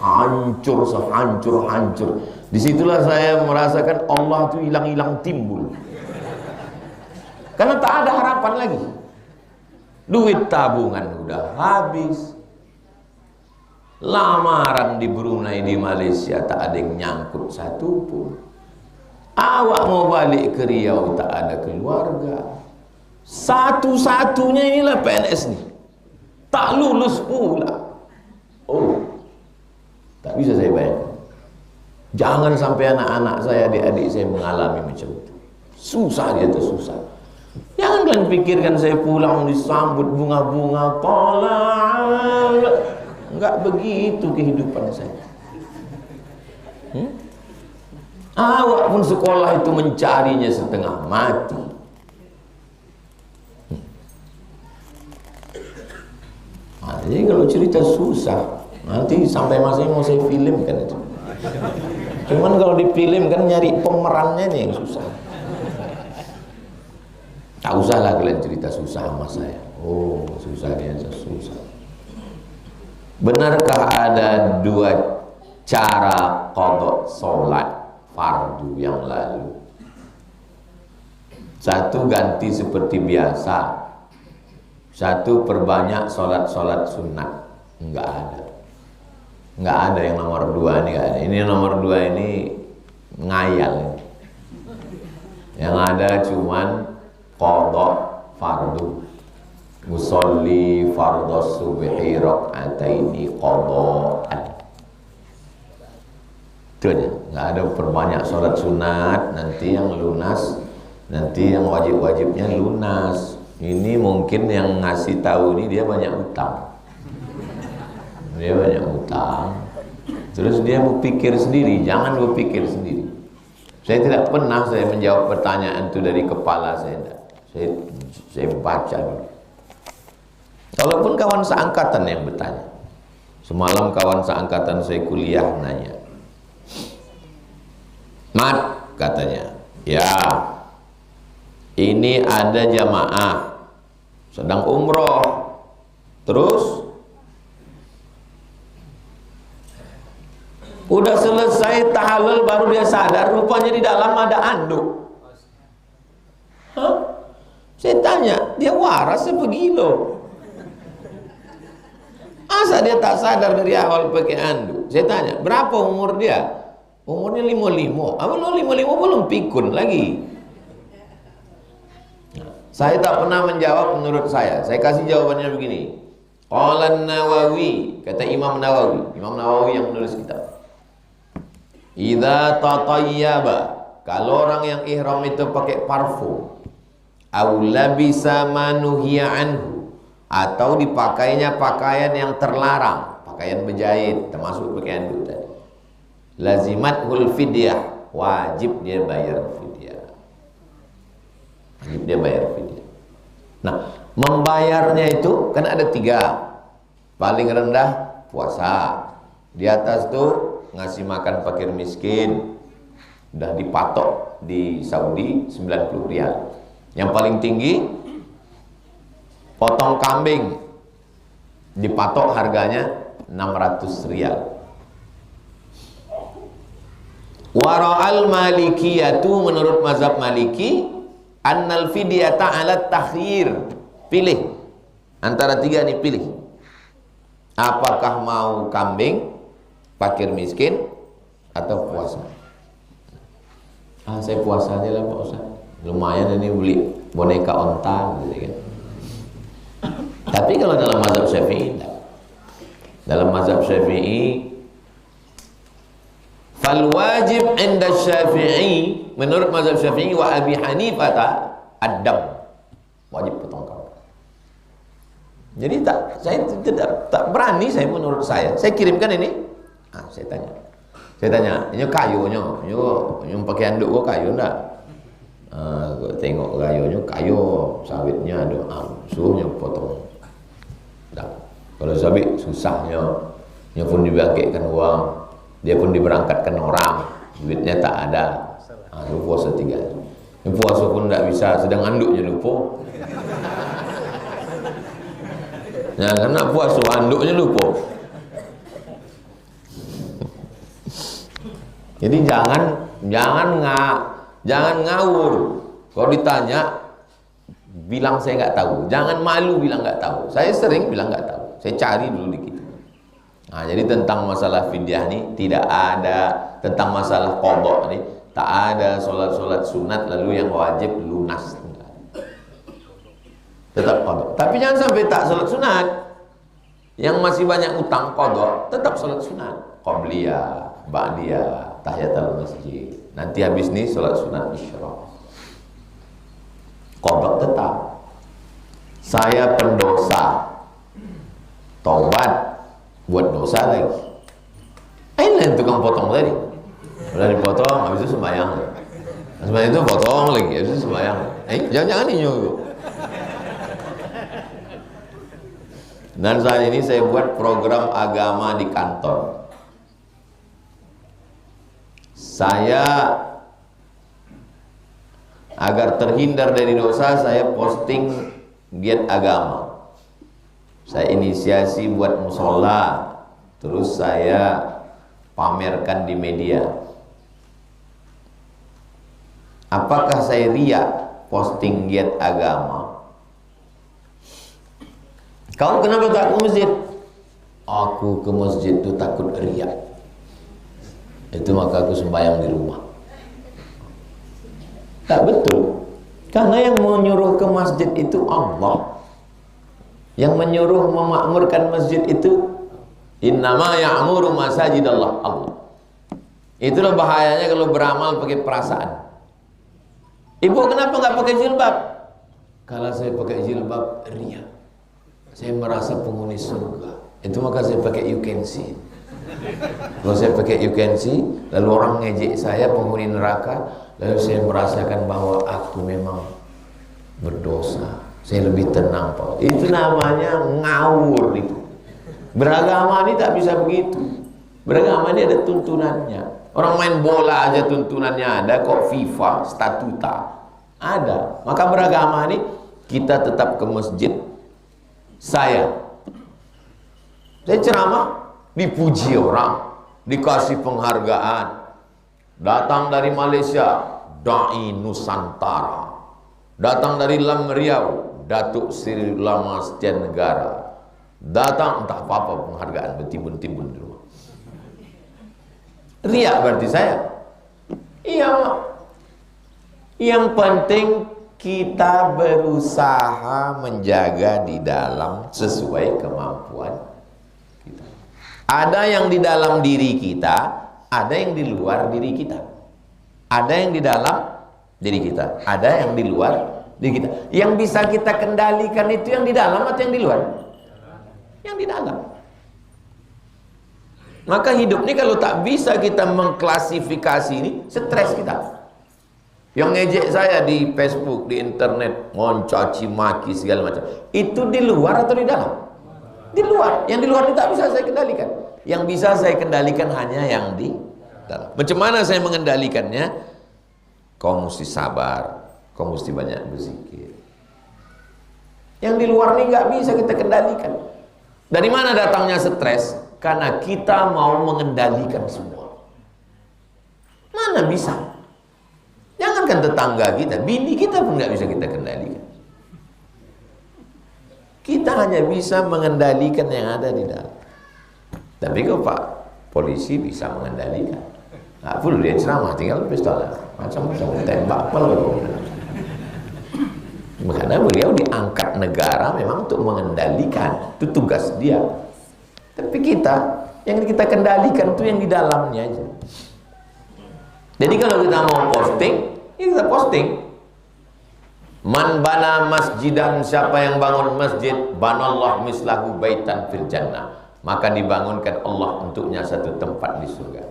Hancur, sehancur-hancur. Disitulah saya merasakan Allah itu hilang-hilang timbul. Karena tak ada harapan lagi. Duit tabungan udah habis. Lamaran di Brunei, di Malaysia tak ada yang nyangkut satu pun. Awak mau balik ke Riau tak ada keluarga. Satu-satunya inilah PNS nih, tak lulus pula. Oh, tak bisa saya bayangkan. Jangan sampai anak-anak saya, adik-adik saya mengalami macam itu. Susah dia tuh, susah. Jangan kalian pikirkan saya pulang disambut bunga-bunga tolak. Enggak begitu kehidupan saya. Awak pun sekolah itu mencarinya setengah mati. Nah, jadi kalau cerita susah, nanti sampai masanya mau saya filmkan itu. Cuman kalau difilmkan nyari pemerannya nih yang susah. Tak usahlah kalian cerita susah sama saya. Oh, susah dia, susah. Benarkah ada dua cara qadha sholat fardu yang lalu? Satu ganti seperti biasa, satu perbanyak sholat-sholat sunat. Enggak ada. Enggak ada yang nomor dua ini, enggak ada. Ini nomor dua ini ngayal. Yang ada cuman qadha fardu. Musolli fardhu subhi rak'ataini qadha'an. Itu aja. Nggak ada perbanyak sholat sunat, nanti yang lunas, nanti yang wajib-wajibnya lunas. Ini mungkin yang ngasih tahu ini dia banyak utang. Dia banyak utang. Terus dia berpikir sendiri, jangan berpikir sendiri. Saya tidak pernah saya menjawab pertanyaan itu dari kepala saya. Saya baca dulu. Walaupun kawan seangkatan yang bertanya. Semalam kawan seangkatan saya kuliah nanya, Mat, katanya, ya ini ada jamaah sedang umroh, terus udah selesai tahlil baru dia sadar rupanya di dalam ada anduk. Hah? Saya tanya, dia waras apa gilo? Masa dia tak sadar dari awal pakai anduk? Saya tanya, berapa umur dia? Umurnya 55. Apa lo 55 belum pikun lagi? Saya tak pernah menjawab menurut saya. Saya kasih jawabannya begini. Qala Nawawi, kata Imam Nawawi yang menulis kitab. Idza tatayyaba, kalau orang yang ihram itu pakai parfum, au labisa manuhiya anhu, atau dipakainya pakaian yang terlarang, pakaian berjahit, termasuk pakaian itu tadi, lazimatul fidyah, wajib dia bayar fidyah. Wajib dia bayar fidyah. Nah, membayarnya itu kan ada 3. Paling rendah puasa, di atas tuh ngasih makan fakir miskin, udah dipatok di Saudi 90 rial. Yang paling tinggi potong kambing, dipatok harganya 600 rial. Wara'al malikiyatu, menurut mazhab maliki, annal fidyata ala takhir. Pilih antara 3 nih, pilih. Apakah mau kambing, fakir miskin, atau puasa? Saya puasa aja lah Pak Ustaz. Lumayan ini beli boneka onta gitu kan. Tapi kalau dalam mazhab Syafi'i, dalam mazhab Syafi'i, fal wajib inda Syafi'i, menurut mazhab Syafi'i wa Abi Hanifah, ad-dam, wajib potong kambing. Jadi saya tak berani, saya menurut saya kirimkan ini. Saya tanya, ini kayunya, ini pakai anduk gua kayu enggak? Gua tengok kayunya, kayu sawitnya ada, suruhnya potong. Nah, kalau sabit susahnya dia pun dibangkitkan uang, dia pun diberangkatkan orang, duitnya tak ada. Lu puasa 3 hari. Yang puasa pun tak bisa, sedang anduknya lupa. Ya, karena puasa anduknya lupa. Jadi jangan ngawur. Kalau ditanya, bilang saya nggak tahu. Jangan malu bilang nggak tahu. Saya sering bilang nggak tahu. Saya cari dulu dikit. Nah, jadi tentang masalah fidyah ini tidak ada, tentang masalah qadha ini tak ada solat sunat lalu yang wajib lunas. Tetap qadha. Tapi jangan sampai tak solat sunat. Yang masih banyak utang qadha, tetap solat sunat. Qabliyah, ba'diyah, tahiyatul masjid. Nanti habis ini solat sunat isyraq. Qadha tetap. Saya pendosa, taubat, buat dosa lagi. Ini tukang potong tadi. Udah dipotong, habis itu sembahyang. Sembahyang itu potong lagi, habis itu sembahyang. Jangan-jangan ini nyuruh. Dan saat ini saya buat program agama di kantor. Saya agar terhindar dari dosa, saya posting giat agama. Saya inisiasi buat musola, terus saya pamerkan di media. Apakah saya riak posting giat agama? Kau kenapa tak ke masjid? Aku ke masjid itu takut riak. Itu maka aku sembahyang di rumah. Tak betul. Karena yang menyuruh ke masjid itu Allah. Yang menyuruh memakmurkan masjid itu innama ya'muru masajidallah, Allah. Itulah bahayanya kalau beramal pakai perasaan. Ibu kenapa nggak pakai jilbab? Kalau saya pakai jilbab riya. Saya merasa penghuni surga. Itu maka saya pakai you can see. Kalau saya pakai you can see, lalu orang ngejek saya penghuni neraka, lalu saya merasakan bahwa aku memang berdosa. Saya lebih tenang, Pak. Itu namanya ngawur itu. Beragama ini tak bisa begitu. Beragama ini ada tuntunannya. Orang main bola aja tuntunannya ada kok, FIFA, statuta ada. Maka beragama ini kita tetap ke masjid. Saya ceramah, dipuji orang, dikasih penghargaan. Datang dari Malaysia, Dai Nusantara. Datang dari Lam Riau, Datuk Seri Ulama Sekian Negara. Datang entah apa-apa penghargaan, bertimbun-timbun di rumah. Riak berarti saya. Iya, yang penting kita berusaha menjaga di dalam sesuai kemampuan kita. Ada yang di dalam diri kita, ada yang di luar diri kita. Ada yang di dalam diri kita, ada yang di luar diri kita. Yang bisa kita kendalikan itu yang di dalam atau yang di luar? Yang di dalam. Maka hidup ini kalau tak bisa kita mengklasifikasi ini, stres kita. Yang ngejek saya di Facebook, di internet, mencaci maki segala macam, itu di luar atau di dalam? Di luar. Yang di luar itu tak bisa saya kendalikan. Yang bisa saya kendalikan hanya yang di dalam. Macam mana saya mengendalikannya? Kau mesti sabar, kau mesti banyak berzikir. Yang di luar ini nggak bisa kita kendalikan. Dari mana datangnya stres? Karena kita mau mengendalikan semua. Mana bisa? Jangankan tetangga kita, bini kita pun nggak bisa kita kendalikan. Kita hanya bisa mengendalikan yang ada di dalam. Tapi kalau Pak polisi bisa mengendalikan. Nggak perlu dia ceramah, tinggal pistol macam-macam tembak peluru. Karena beliau diangkat negara memang untuk mengendalikan, itu tugas dia. Tapi kita, yang kita kendalikan itu yang di dalamnya aja. Jadi kalau kita mau posting, ya kita posting. Man bana masjidan, siapa yang bangun masjid, banallah mislahu baitan fil jannah, maka dibangunkan Allah untuknya satu tempat di surga.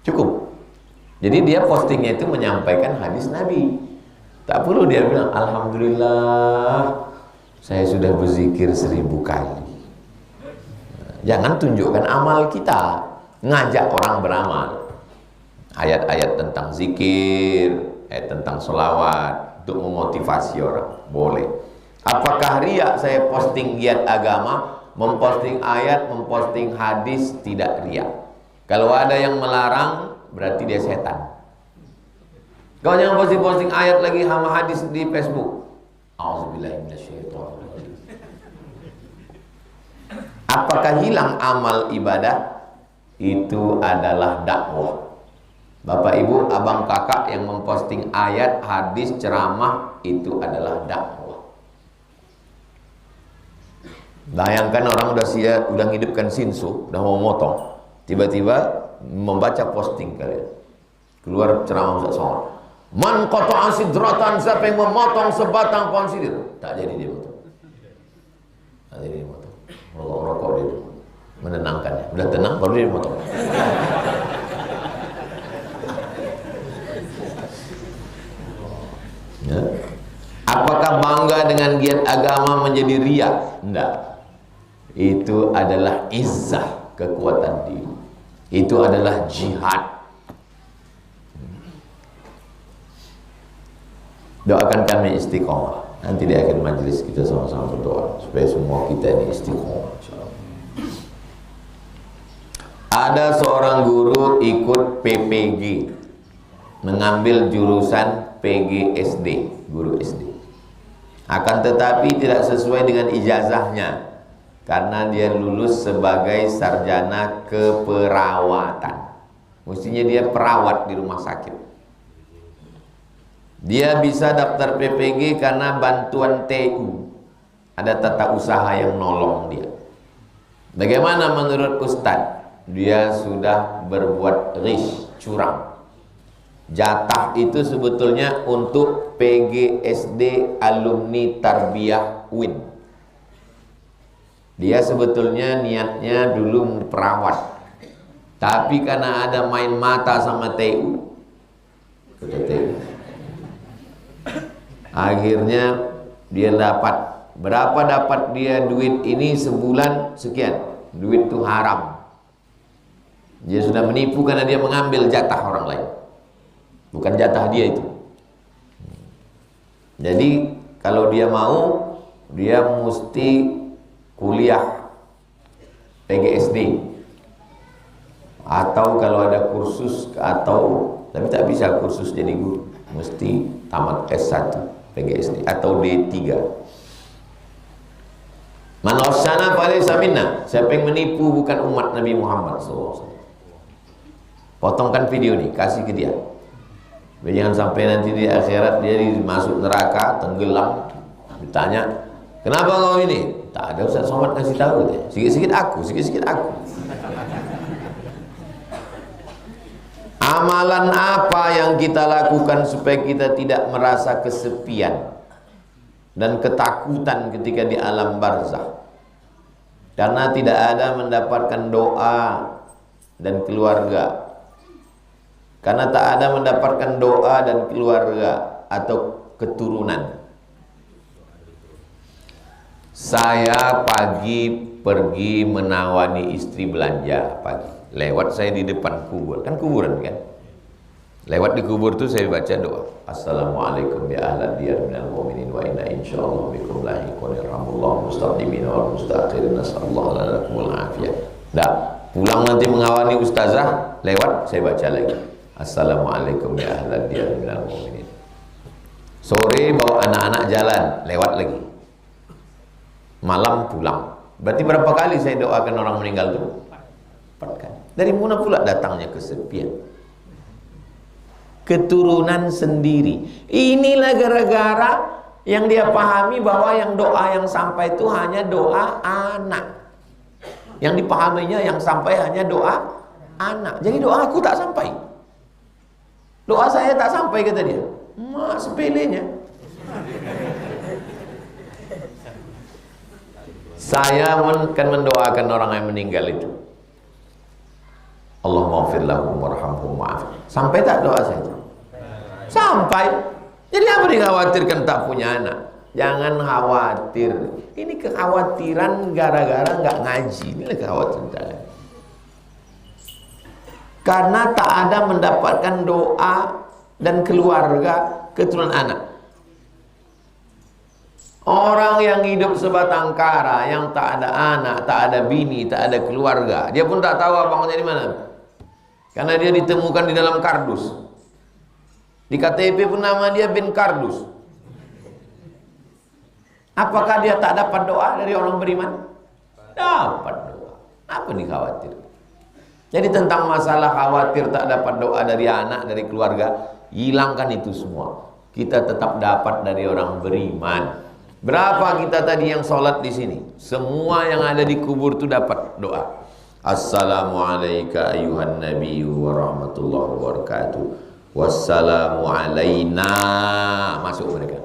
Cukup. Jadi dia postingnya itu menyampaikan hadis Nabi. Tak perlu dia bilang, alhamdulillah saya sudah berzikir 1000 kali. Jangan tunjukkan amal kita, ngajak orang beramal. Ayat-ayat tentang zikir, ayat tentang sholawat untuk memotivasi orang, boleh. Apakah riya saya posting giat agama, memposting ayat, memposting hadis, tidak riya. Kalau ada yang melarang, berarti dia setan. Kau jangan posting-posting ayat lagi sama hadis di Facebook. Auzubillahiminasyaitonirrajim. Apakah hilang amal ibadah? Itu adalah dakwah. Bapak ibu, abang kakak yang memposting ayat, hadis, ceramah, itu adalah dakwah. Bayangkan orang udah ngidupkan sinsu, udah mau motong, tiba-tiba membaca posting kalian, keluar ceramah Ustaz Somad. Man qata'a sidratan, siapa yang memotong sebatang pohon sidir, tak jadi dia motong. Tak jadi dia motong. Rokok dia menenangkannya. Udah tenang baru dia motong. Ya. Apakah bangga dengan giat agama menjadi riya? Enggak. Itu adalah izzah, kekuatan diri. Itu adalah jihad. Doakan kami istiqomah. Nanti di akhir majelis kita sama-sama berdoa supaya semua kita ini istiqomah. Ada seorang guru ikut PPG, mengambil jurusan PGSD, guru SD. Akan tetapi tidak sesuai dengan ijazahnya, karena dia lulus sebagai sarjana keperawatan. Mestinya dia perawat di rumah sakit. Dia bisa daftar PPG karena bantuan TU. Ada tata usaha yang nolong dia. Bagaimana menurut Ustadz? Dia sudah berbuat rish, curang. Jatah itu sebetulnya untuk PGSD alumni Tarbiyah UIN. Dia sebetulnya niatnya dulu perawat, tapi karena ada main mata sama TU, akhirnya dia dapat. Berapa dapat dia duit ini sebulan? Sekian. Duit itu haram. Dia sudah menipu karena dia mengambil jatah orang lain, bukan jatah dia itu. Jadi kalau dia mau, dia mesti kuliah PGSD, atau kalau ada kursus, tapi tak bisa kursus jadi guru, mesti tamat S1 PGSD atau D3. Man ghasyana falaysa minna. Siapa yang menipu bukan umat Nabi Muhammad SAW. Potongkan video nih, kasih ke dia. Jangan sampai nanti di akhirat dia masuk neraka, tenggelam, ditanya, kenapa kau ini? Tak ada, Ustaz Somad kasih tahu deh. Sikit-sikit aku. Amalan apa yang kita lakukan supaya kita tidak merasa kesepian dan ketakutan ketika di alam barzakh? Karena tidak ada mendapatkan doa dan keluarga. Karena tak ada mendapatkan doa dan keluarga atau keturunan. Saya pagi pergi menawani istri belanja pagi. Lewat saya di depan kubur, kan kuburan kan. Lewat di kubur itu saya baca doa. Assalamualaikum ya ahlan diyar minal mu'minin wa inna insyaallah bikum lahiqun yarhamullahu mustaqdimin wal mustaqirin nasallallahu lakumul afiyah. Dah, pulang nanti mengawani ustazah, lewat saya baca lagi. Assalamualaikum ya ahlan diyar minal mu'minin. Sore bawa anak-anak jalan, lewat lagi. Malam pulang. Berarti berapa kali saya doakan orang meninggal itu? 4 kali. Dari mana pula datangnya kesepian? Keturunan sendiri. Inilah gara-gara yang dia pahami bahwa yang doa yang sampai itu hanya doa anak. Yang dipahaminya yang sampai hanya doa anak. Jadi doa aku tak sampai. Doa saya tak sampai, kata dia. Mak, sepelenya. Saya akan mendoakan orang yang meninggal itu. Allahumma ighfir lahum warhamhum wa'af. Sampai tak doa saya? Sampai. Jadi apa dikhawatirkan tak punya anak? Jangan khawatir. Ini kekhawatiran gara-gara nggak ngaji. Ini kekhawatiran. Karena tak ada mendapatkan doa dan keluarga keturunan anak. Orang yang hidup sebatang kara, yang tak ada anak, tak ada bini, tak ada keluarga, dia pun tak tahu abangnya di mana. Karena dia ditemukan di dalam kardus. Di KTP pun nama dia bin Kardus. Apakah dia tak dapat doa dari orang beriman? Dapat doa. Apa nih khawatir? Jadi tentang masalah khawatir tak dapat doa dari anak, dari keluarga, hilangkan itu semua. Kita tetap dapat dari orang beriman. Berapa kita tadi yang sholat di sini? Semua yang ada di kubur itu dapat doa. Assalamualaikum ayuhan nabiyyu wa rahmatullahi wa barakatuh. Wassalamu alaina. Masuk mereka.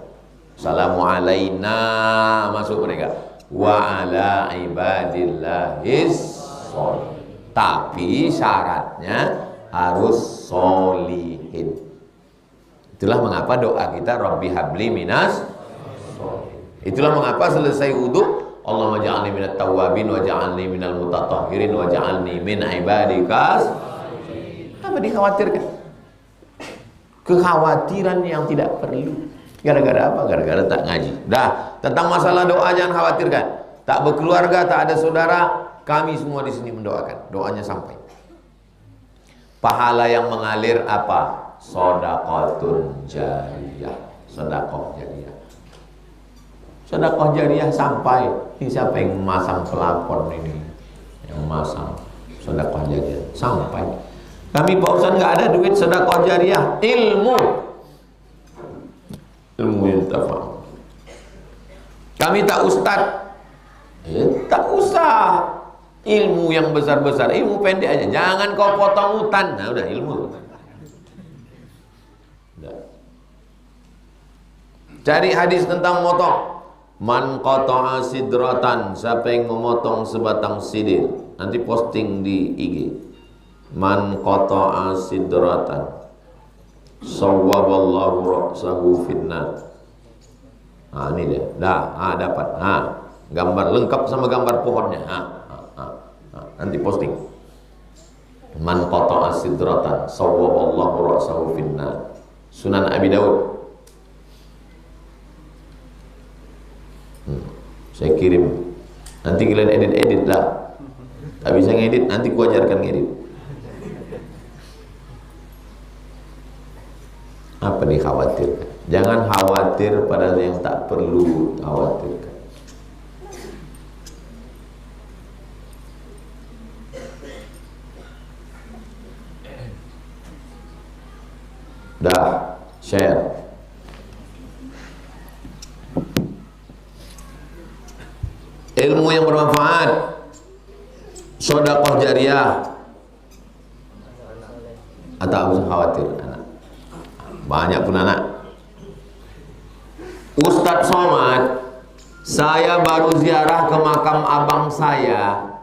Assalamu alaina. Masuk mereka. Wa ala ibadillahis sholihin. Tapi syaratnya harus solihin. Itulah mengapa doa kita Rabbi habli minas sholihin. Itulah mengapa selesai wudu Allahumma ja'alni minat tawwabin wa ja'alni minal mutatahhirin wa ja'alni min ibadikas. Apa dikhawatirkan? Kekhawatiran yang tidak perlu. Gara-gara apa? Gara-gara tak ngaji. Dah, tentang masalah doa jangan khawatirkan. Tak berkeluarga, tak ada saudara, kami semua di sini mendoakan. Doanya sampai. Pahala yang mengalir apa? Shadaqatun jariyah. Sedekah jariyah. Sedekah jariyah sampai. Ini siapa yang memasang pelapon ini? Yang memasang sedekah jariyah sampai. Kami Pak Ustaz nggak ada duit sedekah jariyah, ilmu yang tafah. Kami tak ustad, tak usah ilmu yang besar-besar, ilmu pendek aja. Jangan kau potong hutan, nah udah ilmu. Udah. Cari hadis tentang motong. Man qata'a sidratan, siapa yang memotong sebatang sidir. Nanti posting di IG. Man qata'a sidratan sawwaballahu ra'sahu finnar. Nah ini dia. Dah, dapat. Gambar lengkap sama gambar pohonnya. Nanti posting. Man qata'a sidratan sawwaballahu ra'sahu finnar. Sunan Abi Daud. Saya kirim. Nanti kalian edit-edit lah. Tak bisa ngedit, nanti ku ajarkan ngedit. Apa dikhawatirkan? Jangan khawatir pada yang tak perlu khawatirkan. Dah, share. Ilmu yang bermanfaat, sedekah jariyah. Tak usah khawatir anak. Banyak pun anak. Ustadz Somad, saya baru ziarah ke makam abang saya.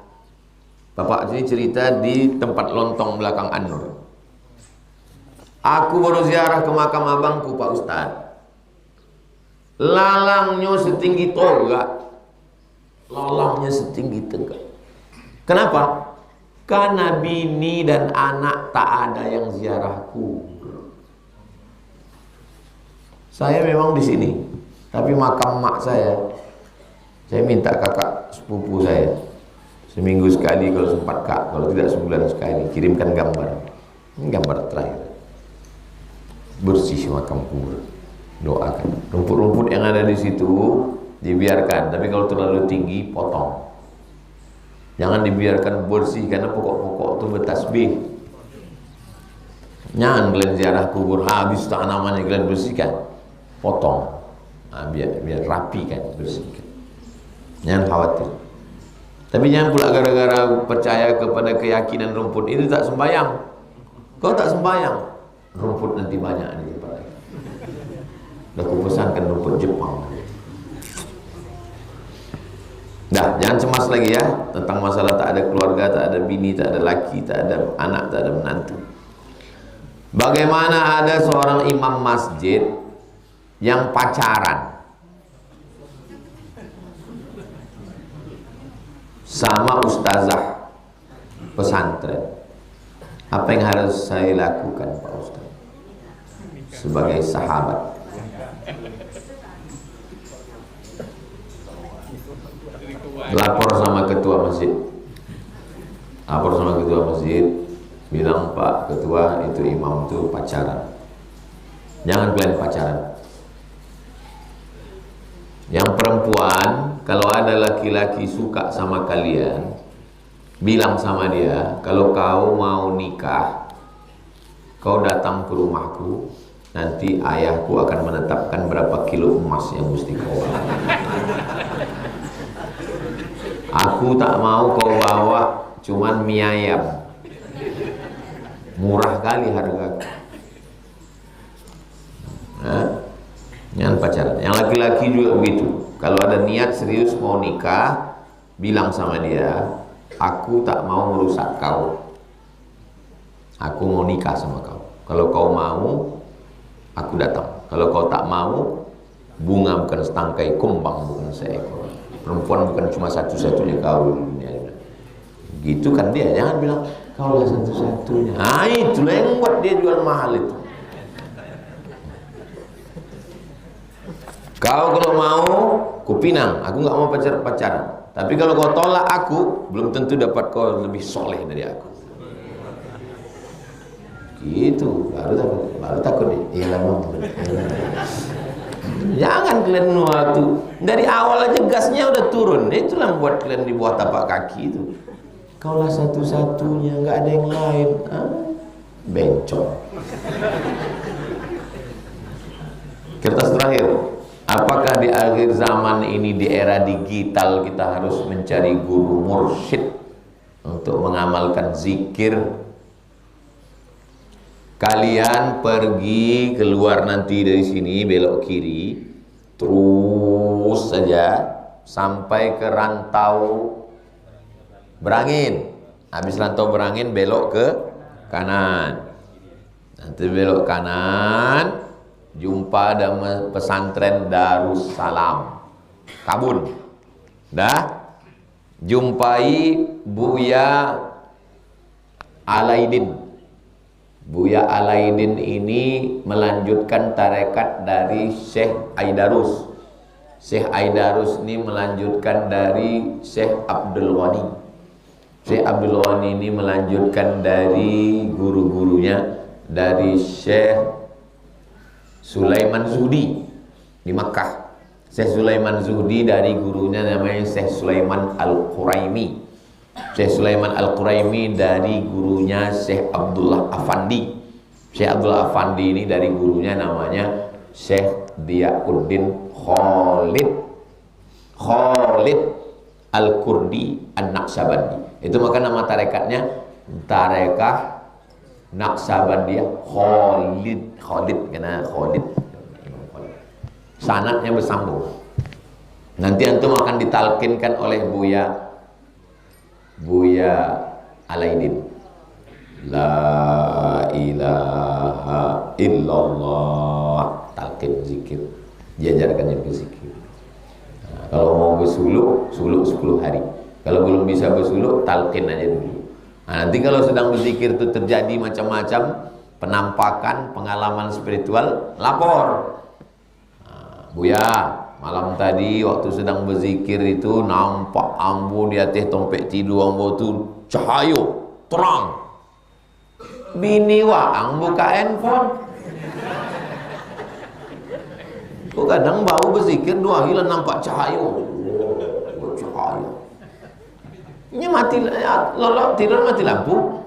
Bapak ini cerita di tempat lontong belakang An-Nur. Aku baru ziarah ke makam abangku Pak Ustadz. Lalangnya setinggi toga. Lalangnya setinggi tegak. Kenapa? Karena bini dan anak tak ada yang ziarahku. Saya memang di sini, tapi makam mak saya minta kakak sepupu saya seminggu sekali kalau sempat kak, kalau tidak sebulan sekali kirimkan gambar. Ini gambar terakhir. Bersih makam kubur. Doakan. Rumput-rumput yang ada di situ dibiarkan, tapi kalau terlalu tinggi potong. Jangan dibiarkan bersih karena pokok-pokok itu bertasbih. Jangan kalian ziarah kubur habis tanamannya kalian bersihkan, potong. Biar rapi kan, bersihkan. Jangan khawatir. Tapi jangan pula gara-gara percaya kepada keyakinan rumput itu tak sembahyang. Kau tak sembahyang, rumput nanti banyak di tempat lain. Dah kupesankan rumput Jepang. Dah, jangan cemas lagi ya tentang masalah tak ada keluarga, tak ada bini, tak ada laki, tak ada anak, tak ada menantu. Bagaimana ada seorang imam masjid yang pacaran sama ustazah pesantren. Apa yang harus saya lakukan Pak Ustaz sebagai sahabat? Lapor sama ketua masjid. Lapor sama ketua masjid, bilang Pak ketua, itu imam itu pacaran. Jangan kalian pacaran. Yang perempuan, kalau ada laki-laki suka sama kalian, bilang sama dia, kalau kau mau nikah, kau datang ke rumahku, nanti ayahku akan menetapkan berapa kilo emas yang mesti kau bawa. Aku tak mau kau bawa cuman mie ayam, murah kali harga. Nah, jangan pacaran. Yang laki-laki juga begitu. Kalau ada niat serius mau nikah, bilang sama dia, aku tak mau merusak kau. Aku mau nikah sama kau. Kalau kau mau, aku datang. Kalau kau tak mau, bunga bukan setangkai, kumbang bukan seekor. Perempuan bukan cuma satu-satunya kau di dunia. Gitu kan dia. Jangan bilang kau lah satu-satunya. Ah, itulah yang buat dia jual mahal itu. Kau kalau mau, ku pinang. Aku nggak mau pacaran. Tapi kalau kau tolak aku, belum tentu dapat kau lebih soleh dari aku. Gitu, baru takut dia. Iya lah, jangan kalian waktu dari awal aja gasnya udah turun. Itulah yang buat kalian di bawah tapak kaki itu. Kaulah satu-satunya, nggak ada yang lain. Bencong. Kertas terakhir. Apakah di akhir zaman ini, di era digital, kita harus mencari guru mursyid untuk mengamalkan zikir? Kalian pergi keluar nanti dari sini, belok kiri, terus saja sampai ke Rantau Berangin. Habis Rantau Berangin belok ke kanan. Nanti belok kanan, jumpa dengan pesantren Darussalam Kabun. Dah jumpai Buya Alaidin. Buya Alaidin ini melanjutkan tarekat dari Syekh Aidarus. Syekh Aidarus ini melanjutkan dari Syekh Abdul Ghani. Syekh Abdul Ghani ini melanjutkan dari guru-gurunya, dari Syekh Sulaiman Zuhdi di Makkah. Syekh Sulaiman Zuhdi dari gurunya namanya Syekh Sulaiman Al-Quraimi. Syekh Sulaiman Al-Quraimi dari gurunya Syekh Abdullah Afandi. Syekh Abdullah Afandi ini dari gurunya namanya Syekh Diyaquddin Khalid Al-Kurdi An-Naqsabandi. Itu maka nama tarekatnya Tarekah Naqsabandiyah Khalid karena Khalid. Sanadnya bersambung. Nanti antum akan ditalkinkan oleh Buya Alaidin. La ilaha illallah, talqin zikir, diajarkannya berzikir. Nah, kalau mau bersuluk 10 hari. Kalau belum bisa bersuluk, talqin aja dulu. Nah, nanti kalau sedang berzikir itu terjadi macam-macam penampakan, pengalaman spiritual, lapor. Nah, Buya, malam tadi waktu sedang berzikir itu nampak ambo di atas tompek tidur ambo tu cahaya terang. Bini waang buka handphone. Kok kadang bau berzikir 2 hari lah nampak cahaya. Cahaya. Ini mati lolok tidur mati lampu.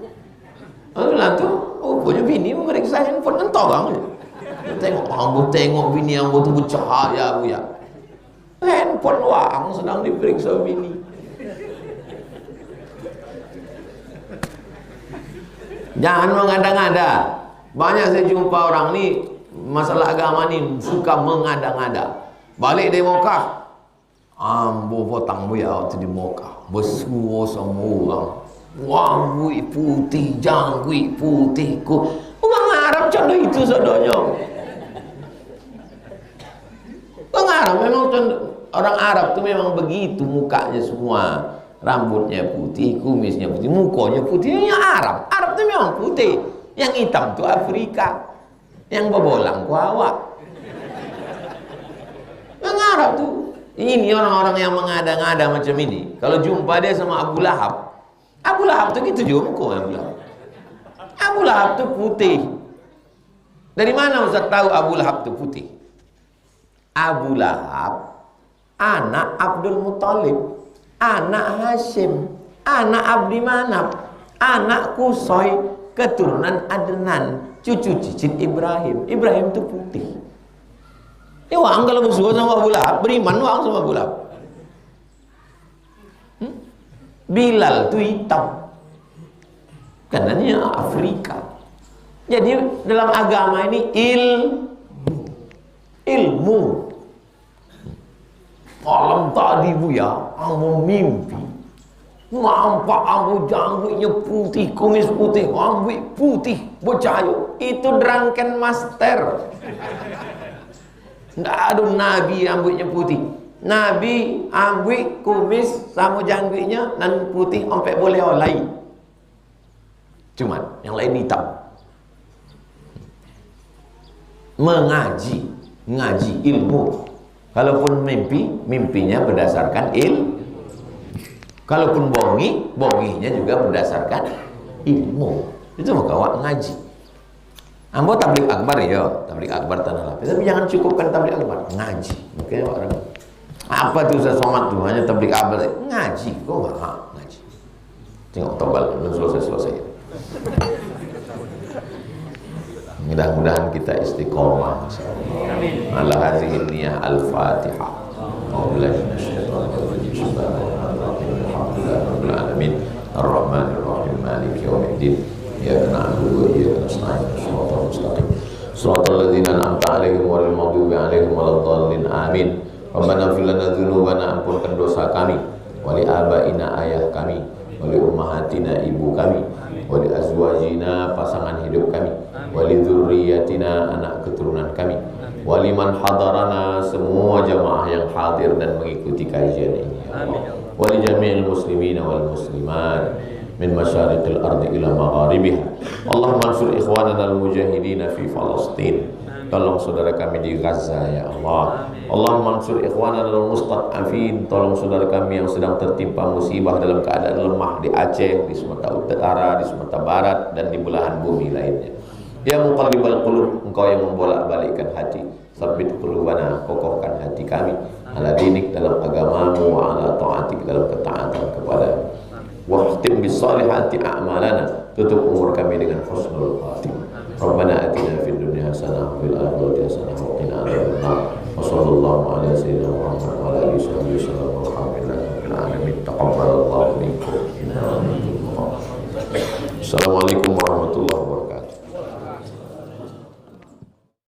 Lalu punya bini memeriksa handphone entah bang. Tengok bini ambo tu bercahaya Buya. Handphone waang sedang diperiksa bini. Jangan mengada-ngada. Banyak saya jumpa orang ni masalah agama ni suka mengada-ngada. Balik dari Mekah, ambo potang Buya waktu di Mekah, bersuara sama orang. Wangui putih, jangui putihku. Orang Arab contoh itu saudanya. Orang Arab memang orang Arab tu memang begitu mukanya semua. rambutnya putih, kumisnya putih, mukanya putih, ya Arab. Arab itu memang putih. Yang hitam itu Afrika. Yang bebolang itu awak. Yang Arab tuh. Ini orang-orang yang mengada-ngada macam ini. Kalau jumpa dia sama Abu Lahab. Abu Lahab tuh gitu juga muka Abu Lahab. Abu Lahab tuh putih. Dari mana Ustaz tahu Abu Lahab tuh putih? Abu Lahab anak Abdul Muthalib, anak Hashim, anak Abdi Manaf, anak Kusoy, keturunan Adnan, cucu cicit Ibrahim. Ibrahim itu putih. Ya wang kalau bersuka sama Abu Lahab, beriman wang sama Abu Lahab. Bilal itu hitam, karenanya Afrika. Jadi dalam agama ini ilmu. Malam tadi bu ya, aku mimpi nampak aku jangkutnya putih, kumis putih, rambut putih, bercahaya. Itu drunken master. Nggak ada nabi rambutnya putih. Nabi rambut, kumis, sama janggutnya dan putih sampai boleh olai. Cuman yang lain hitam. Ngaji ilmu. Kalaupun mimpi, mimpinya berdasarkan kalaupun bonginya juga berdasarkan ilmu. Itu maka awak ngaji. Ambo tablik akbar ya, tablik akbar tanah lapis. Tapi jangan cukupkan tablik akbar, ngaji. Oke, orang apa tuh Ustaz Somad tuh hanya tablik akbar, ngaji. Kok enggak ngaji? Tengok tebal, belum selesai. Mudah-mudahan kita istiqomah insyaallah. Ala hadhihi niyah al-Fatihah. A'udzubillahi minasyaitonir rajim. Alhamdulillahi rabbil alamin. Arrahmanir rahim. Maliki yaumiddin. Iyyaka na'budu wa iyyaka nasta'in. Shiratal mustaqim. Shiratal ladzina an'amta 'alaihim ghairil maghdubi 'alaihim waladdallin. Amin. Rabbana ighfir lana dzunubana, ampunkan dosa kami, wa li abaina, ayah kami, wa li ummahatina, ibu kami, wali azwajina, pasangan hidup kami, wali dzurriyyatina, anak keturunan kami, wali man hadarana, semua jamaah yang hadir dan mengikuti kajian ini, wali jami'il muslimina wal muslimat min masyariqil ardi ila magharibiha. Allahumma ansur ikhwanana al mujahidina fi Palestin. Tolong saudara kami di Gaza ya Allah. Allahumma ansur ikhwanana al mustad'afin. Tolong saudara kami yang sedang tertimpa musibah dalam keadaan lemah di Aceh, di Sumatera Utara, di Sumatera Barat dan di belahan bumi lainnya. Ya muqallibal qulub, engkau yang membolak-balikkan hati. Sabbit qulubana, kokohkan hati kami ala dinik, dalam agamamu, wa ala ta'atik, dalam ketaatan kepadamu. Wahtim bisalihati a'malana, tutup umur kami dengan husnul khatimah. Rabbana atina fid dunya hasanah wa fil akhirati hasanah wa qina adzabannar. Wa sallallahu ala sayyidina Muhammad wa ala alihi wasallam. Alhamdulillahi rabbil alamin. Taqabbalallahu minkum. Assalamualaikum warahmatullahi wabarakatuh.